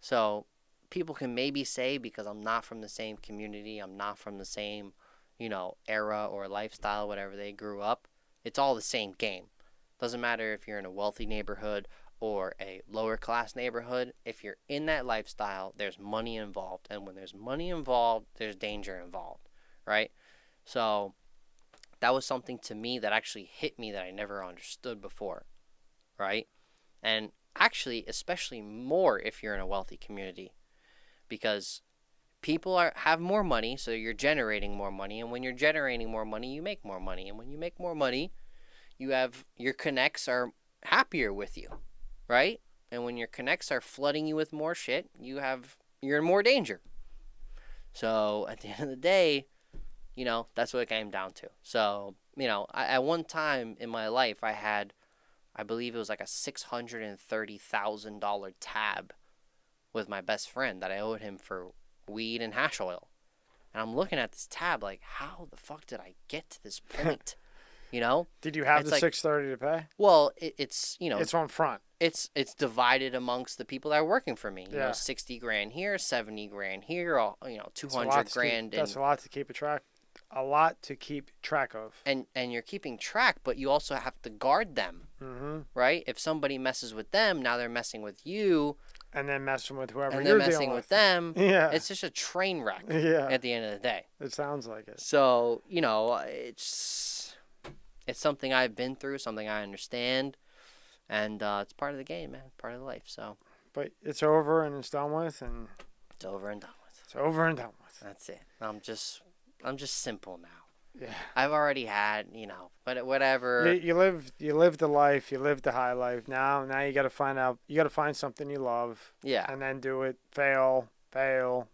So people can maybe say, because I'm not from the same community, I'm not from the same, era or lifestyle, whatever they grew up, it's all the same game. Doesn't matter if you're in a wealthy neighborhood or a lower class neighborhood. If you're in that lifestyle, there's money involved. And when there's money involved, there's danger involved, right? So that was something to me that actually hit me that I never understood before, right? And actually, especially more if you're in a wealthy community, because people have more money, so you're generating more money. And when you're generating more money, you make more money. And when you make more money, your connects are happier with you, right? And when your connects are flooding you with more shit, you're in more danger. So at the end of the day, that's what it came down to. So, at one time in my life, I had, I believe it was like a $630,000 tab with my best friend that I owed him for weed and hash oil. And I'm looking at this tab like, how the fuck did I get to this point? Did you have It's the like- 630 to pay? Well, it's It's on front. it's divided amongst the people that are working for me. Yeah. 60 grand here, 70 grand here, all, It's a 200 lot to grand. That's a lot to keep track of. And you're keeping track, but you also have to guard them, Mm-hmm. right? If somebody messes with them, now they're messing with you, And then messing with whoever and you're they're messing dealing with them. Yeah. It's just a train wreck Yeah. at the end of the day. It sounds like it. So, it's something I've been through, something I understand, and it's part of the game, man, part of the life. So But it's over and it's done with, and it's over and done with. it's over and done with. That's it. I'm just simple now. Yeah. I've already had, but whatever. You live the life, you live the high life. Now you got to find something you love, Yeah. and then do it. Fail, Till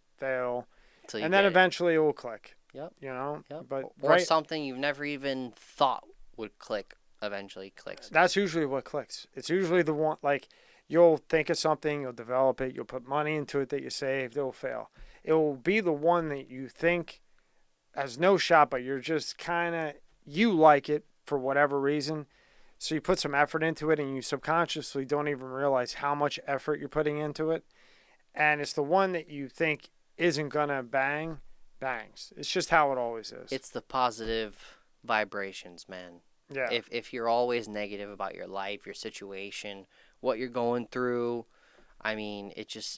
you and then get it. eventually it will click. Yep. Yep. But Or something you've never even thought would click eventually clicks. that's usually what clicks. It's usually the one, like, you'll think of something, you'll develop it, you'll put money into it that you saved, it'll fail. It will be the one that you think has no shot, but you're just you like it for whatever reason. So you put some effort into it and you subconsciously don't even realize how much effort you're putting into it. And it's the one that you think isn't going to bangs. It's just how it always is. It's the positive vibrations, man. Yeah. If you're always negative about your life, your situation, what you're going through, I mean,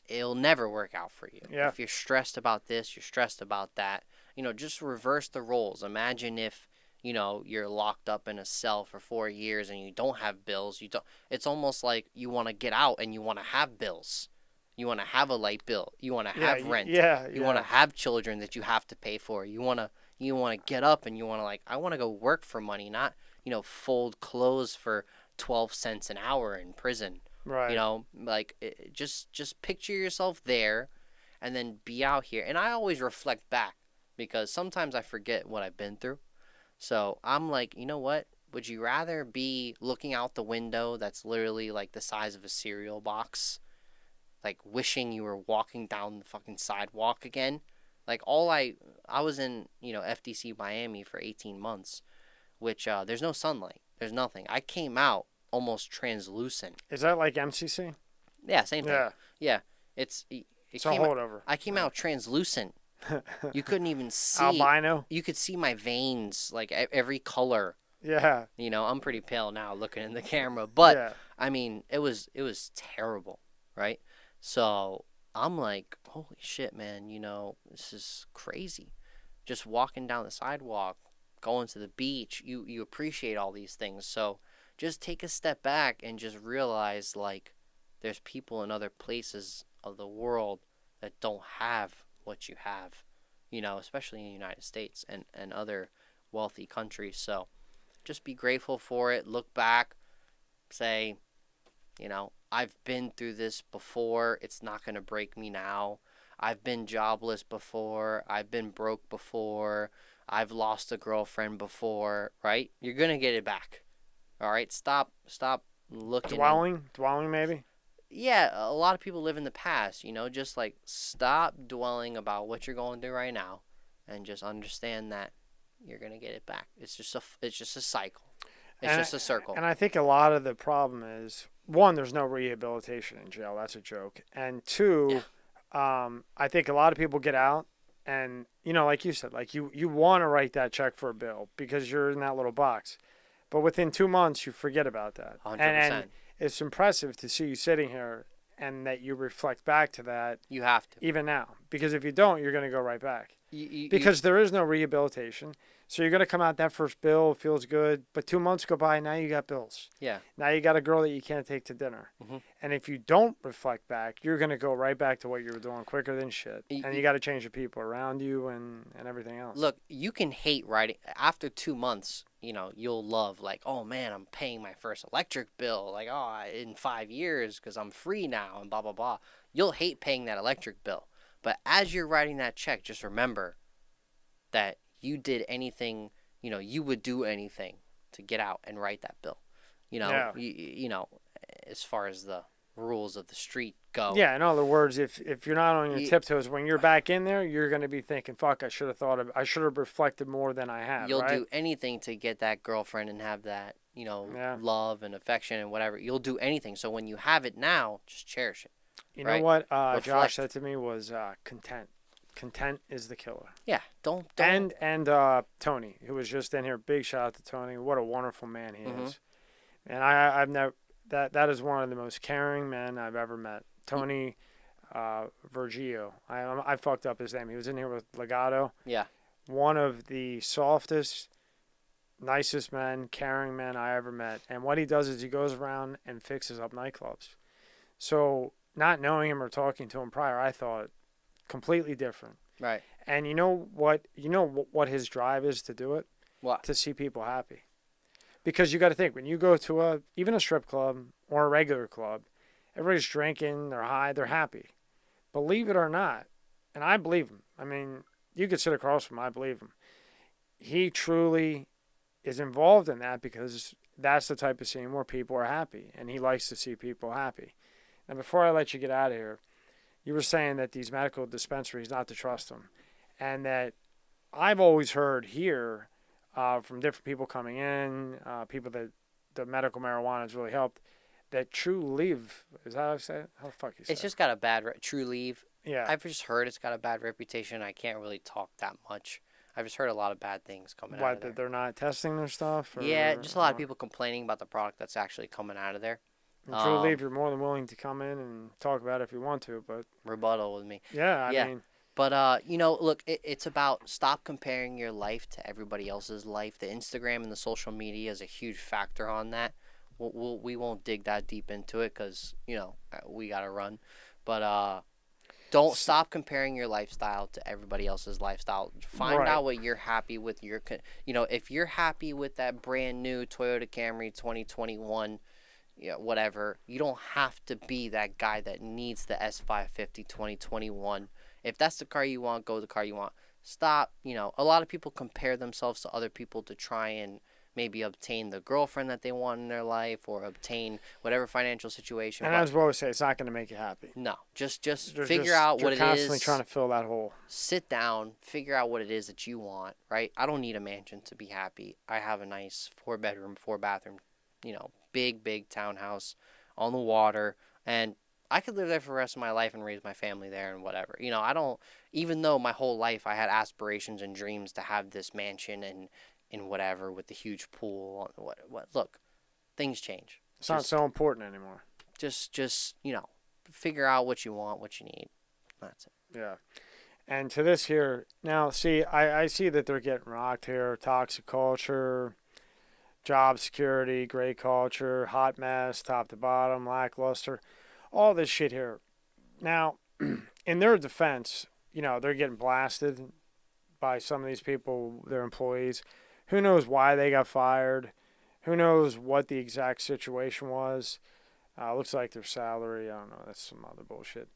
it'll never work out for you. Yeah. If you're stressed about this, you're stressed about that. Just reverse the roles. Imagine if you're locked up in a cell for 4 years and you don't have bills. You don't. It's almost like you want to get out and you want to have bills. You want to have a light bill. You want to have rent. You want to have children that you have to pay for. You want to get up and you want to I want to go work for money, not fold clothes for 12 cents an hour in prison. Right. Just picture yourself there, and then be out here. And I always reflect back because sometimes I forget what I've been through. So I'm like, you know what? Would you rather be looking out the window that's literally like the size of a cereal box, like wishing you were walking down the fucking sidewalk again? Like I was in, FDC Miami for 18 months, which there's no sunlight. There's nothing. I came out almost translucent. Is that like MCC? Yeah, same thing. Yeah. It It's came a holdover. I came out translucent. You couldn't even see. Albino? You could see my veins, like every color. Yeah. I'm pretty pale now looking in the camera, but Yeah. I mean, it was terrible, right? So I'm like, holy shit, man, this is crazy. Just walking down the sidewalk, going to the beach, you appreciate all these things. So just take a step back and just realize, like, there's people in other places of the world that don't have what you have, especially in the United States and other wealthy countries. So just be grateful for it. Look back, say, I've been through this before. It's not going to break me now. I've been jobless before. I've been broke before. I've lost a girlfriend before, right? You're going to get it back. All right? Stop looking. Dwelling maybe? Yeah, a lot of people live in the past, just like stop dwelling about what you're going through right now and just understand that you're going to get it back. It's just a cycle. It's just a circle. And I think a lot of the problem is, one, there's no rehabilitation in jail. That's a joke. And two, I think a lot of people get out and, like you said, like you want to write that check for a bill because you're in that little box. But within 2 months, you forget about that. 100%. And it's impressive to see you sitting here and that you reflect back to that. You have to. Even now. Because if you don't, you're going to go right back. Because there is no rehabilitation. So you're going to come out that first bill, feels good. But 2 months go by, now you got bills. Yeah. Now you got a girl that you can't take to dinner. Mm-hmm. And if you don't reflect back, you're going to go right back to what you were doing quicker than shit. And you got to change the people around you and everything else. Look, you can hate writing. After 2 months, you'll love, like, oh, man, I'm paying my first electric bill. Like, oh, in 5 years because I'm free now and blah, blah, blah. You'll hate paying that electric bill. But as you're writing that check, just remember that you did anything, you would do anything to get out and write that bill. As far as the rules of the street go. Yeah, in other words, if you're not on your tiptoes when you're back in there, you're going to be thinking, fuck, I should have reflected more than I have. You'll do anything to get that girlfriend and have that, love and affection and whatever. You'll do anything. So when you have it now, just cherish it. You know what Josh said to me was content. Content is the killer. Yeah, don't. And Tony, who was just in here. Big shout out to Tony. What a wonderful man he is. And I've never that is one of the most caring men I've ever met. Tony Vergio. I fucked up his name. He was in here with Legato. Yeah. One of the softest, nicest men, caring men I ever met. And what he does is he goes around and fixes up nightclubs. So not knowing him or talking to him prior, I thought completely different. Right. And you know what his drive is to do it? What? To see people happy. Because you got to think, when you go to even a strip club or a regular club, everybody's drinking, they're high, they're happy. Believe it or not, and I believe him. I mean, you could sit across from him, I believe him. He truly is involved in that because that's the type of scene where people are happy, and he likes to see people happy. Now, before I let you get out of here, you were saying that these medical dispensaries, not to trust them, and that I've always heard here from different people coming in, people that the medical marijuana has really helped, that True Leave, is that how I say it? How the fuck you say it? It's just got a bad True Leave. Yeah. I've just heard it's got a bad reputation. I can't really talk that much. I've just heard a lot of bad things coming out of there. That they're not testing their stuff? Yeah, just a lot of people complaining about the product that's actually coming out of there. True Leave, you're more than willing to come in and talk about it if you want to, but... Rebuttal with me. Yeah, I mean... But you know, look, it's about stop comparing your life to everybody else's life. The Instagram and the social media is a huge factor on that. We won't dig that deep into it because you know we gotta run. But don't stop comparing your lifestyle to everybody else's lifestyle. Find Right. out what you're happy with. You know, if you're happy with that brand new Toyota Camry 2021, yeah, whatever. You don't have to be that guy that needs the S550 2021. If that's the car you want, go the car you want. Stop. You know, a lot of people compare themselves to other people to try and maybe obtain the girlfriend that they want in their life or obtain whatever financial situation. And as we always say, it's not going to make you happy. No, just You're figure out what it is. You're constantly trying to fill that hole. Sit down, figure out what it is that you want, right? I don't need a mansion to be happy. I have a nice 4-bedroom, 4-bathroom, you know, big townhouse on the water, and I could live there for the rest of my life and raise my family there and whatever. You know, I don't, even though my whole life I had aspirations and dreams to have this mansion and whatever with the huge pool. What? Look, things change. It's not so important anymore. Just you know, figure out what you want, what you need. That's it. Yeah. And to this here, now, see, I see that they're getting rocked here. Toxic culture, job security, great culture, hot mess, top to bottom, lackluster, all this shit here. Now, in their defense, you know, they're getting blasted by some of these people, their employees. Who knows why they got fired? Who knows what the exact situation was? Looks like their salary, I don't know, that's some other bullshit.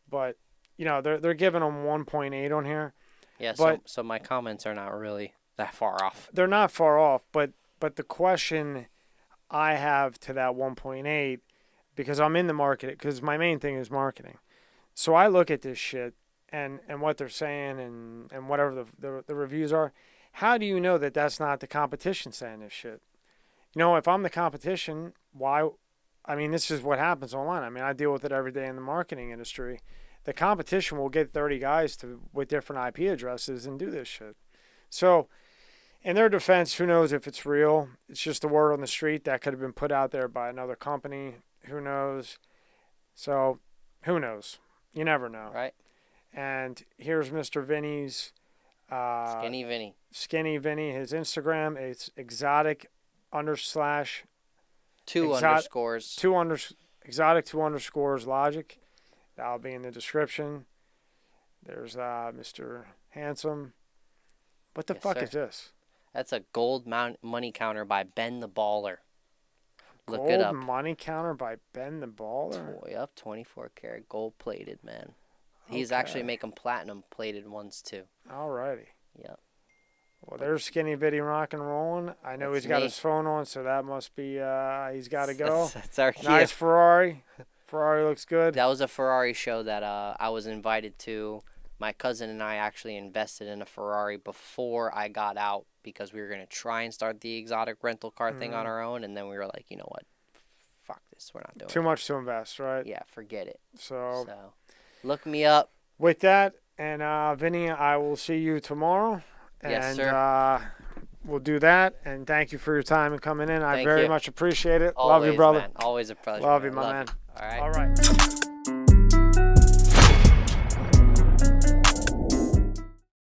But, you know, they're giving them 1.8 on here. Yeah, but so my comments are not really that far off. They're not far off, but the question I have to that 1.8, because I'm in the market, because my main thing is marketing. So I look at this shit and what they're saying and whatever the reviews are. How do you know that that's not the competition saying this shit? You know, if I'm the competition, why? I mean, this is what happens online. I mean, I deal with it every day in the marketing industry. The competition will get 30 guys with different IP addresses and do this shit. So, in their defense, who knows if it's real? It's just a word on the street that could have been put out there by another company. Who knows? So, who knows? You never know. Right. And here's Mr. Vinny's. Skinny Vinny. Skinny Vinny. His Instagram, it's exotic _. Exotic 2_ logic. That'll be in the description. There's Mr. Handsome. What the fuck sir. is this? That's a gold money counter by Ben the Baller. Look Gold it up. money counter by Ben the Baller? Toy up, 24 karat, gold plated, man. He's actually making platinum plated ones too. Alrighty. Yep. Well, there's Skinny Vinny rock and rolling. I know he's got his phone on, so that must be he's got to go. That's our nice Ferrari. Ferrari looks good. That was a Ferrari show that I was invited to. My cousin and I actually invested in a Ferrari before I got out because we were going to try and start the exotic rental car thing on our own, and then we were like, you know what? Fuck this. We're not doing it. Too much to invest, right? Yeah, forget it. So look me up. With that, and Vinny, I will see you tomorrow. Yes, sir. We'll do that, and thank you for your time and coming in. I very much appreciate it. Always, love you, brother. Man. Always a pleasure. Love you, my man. You. All right. All right.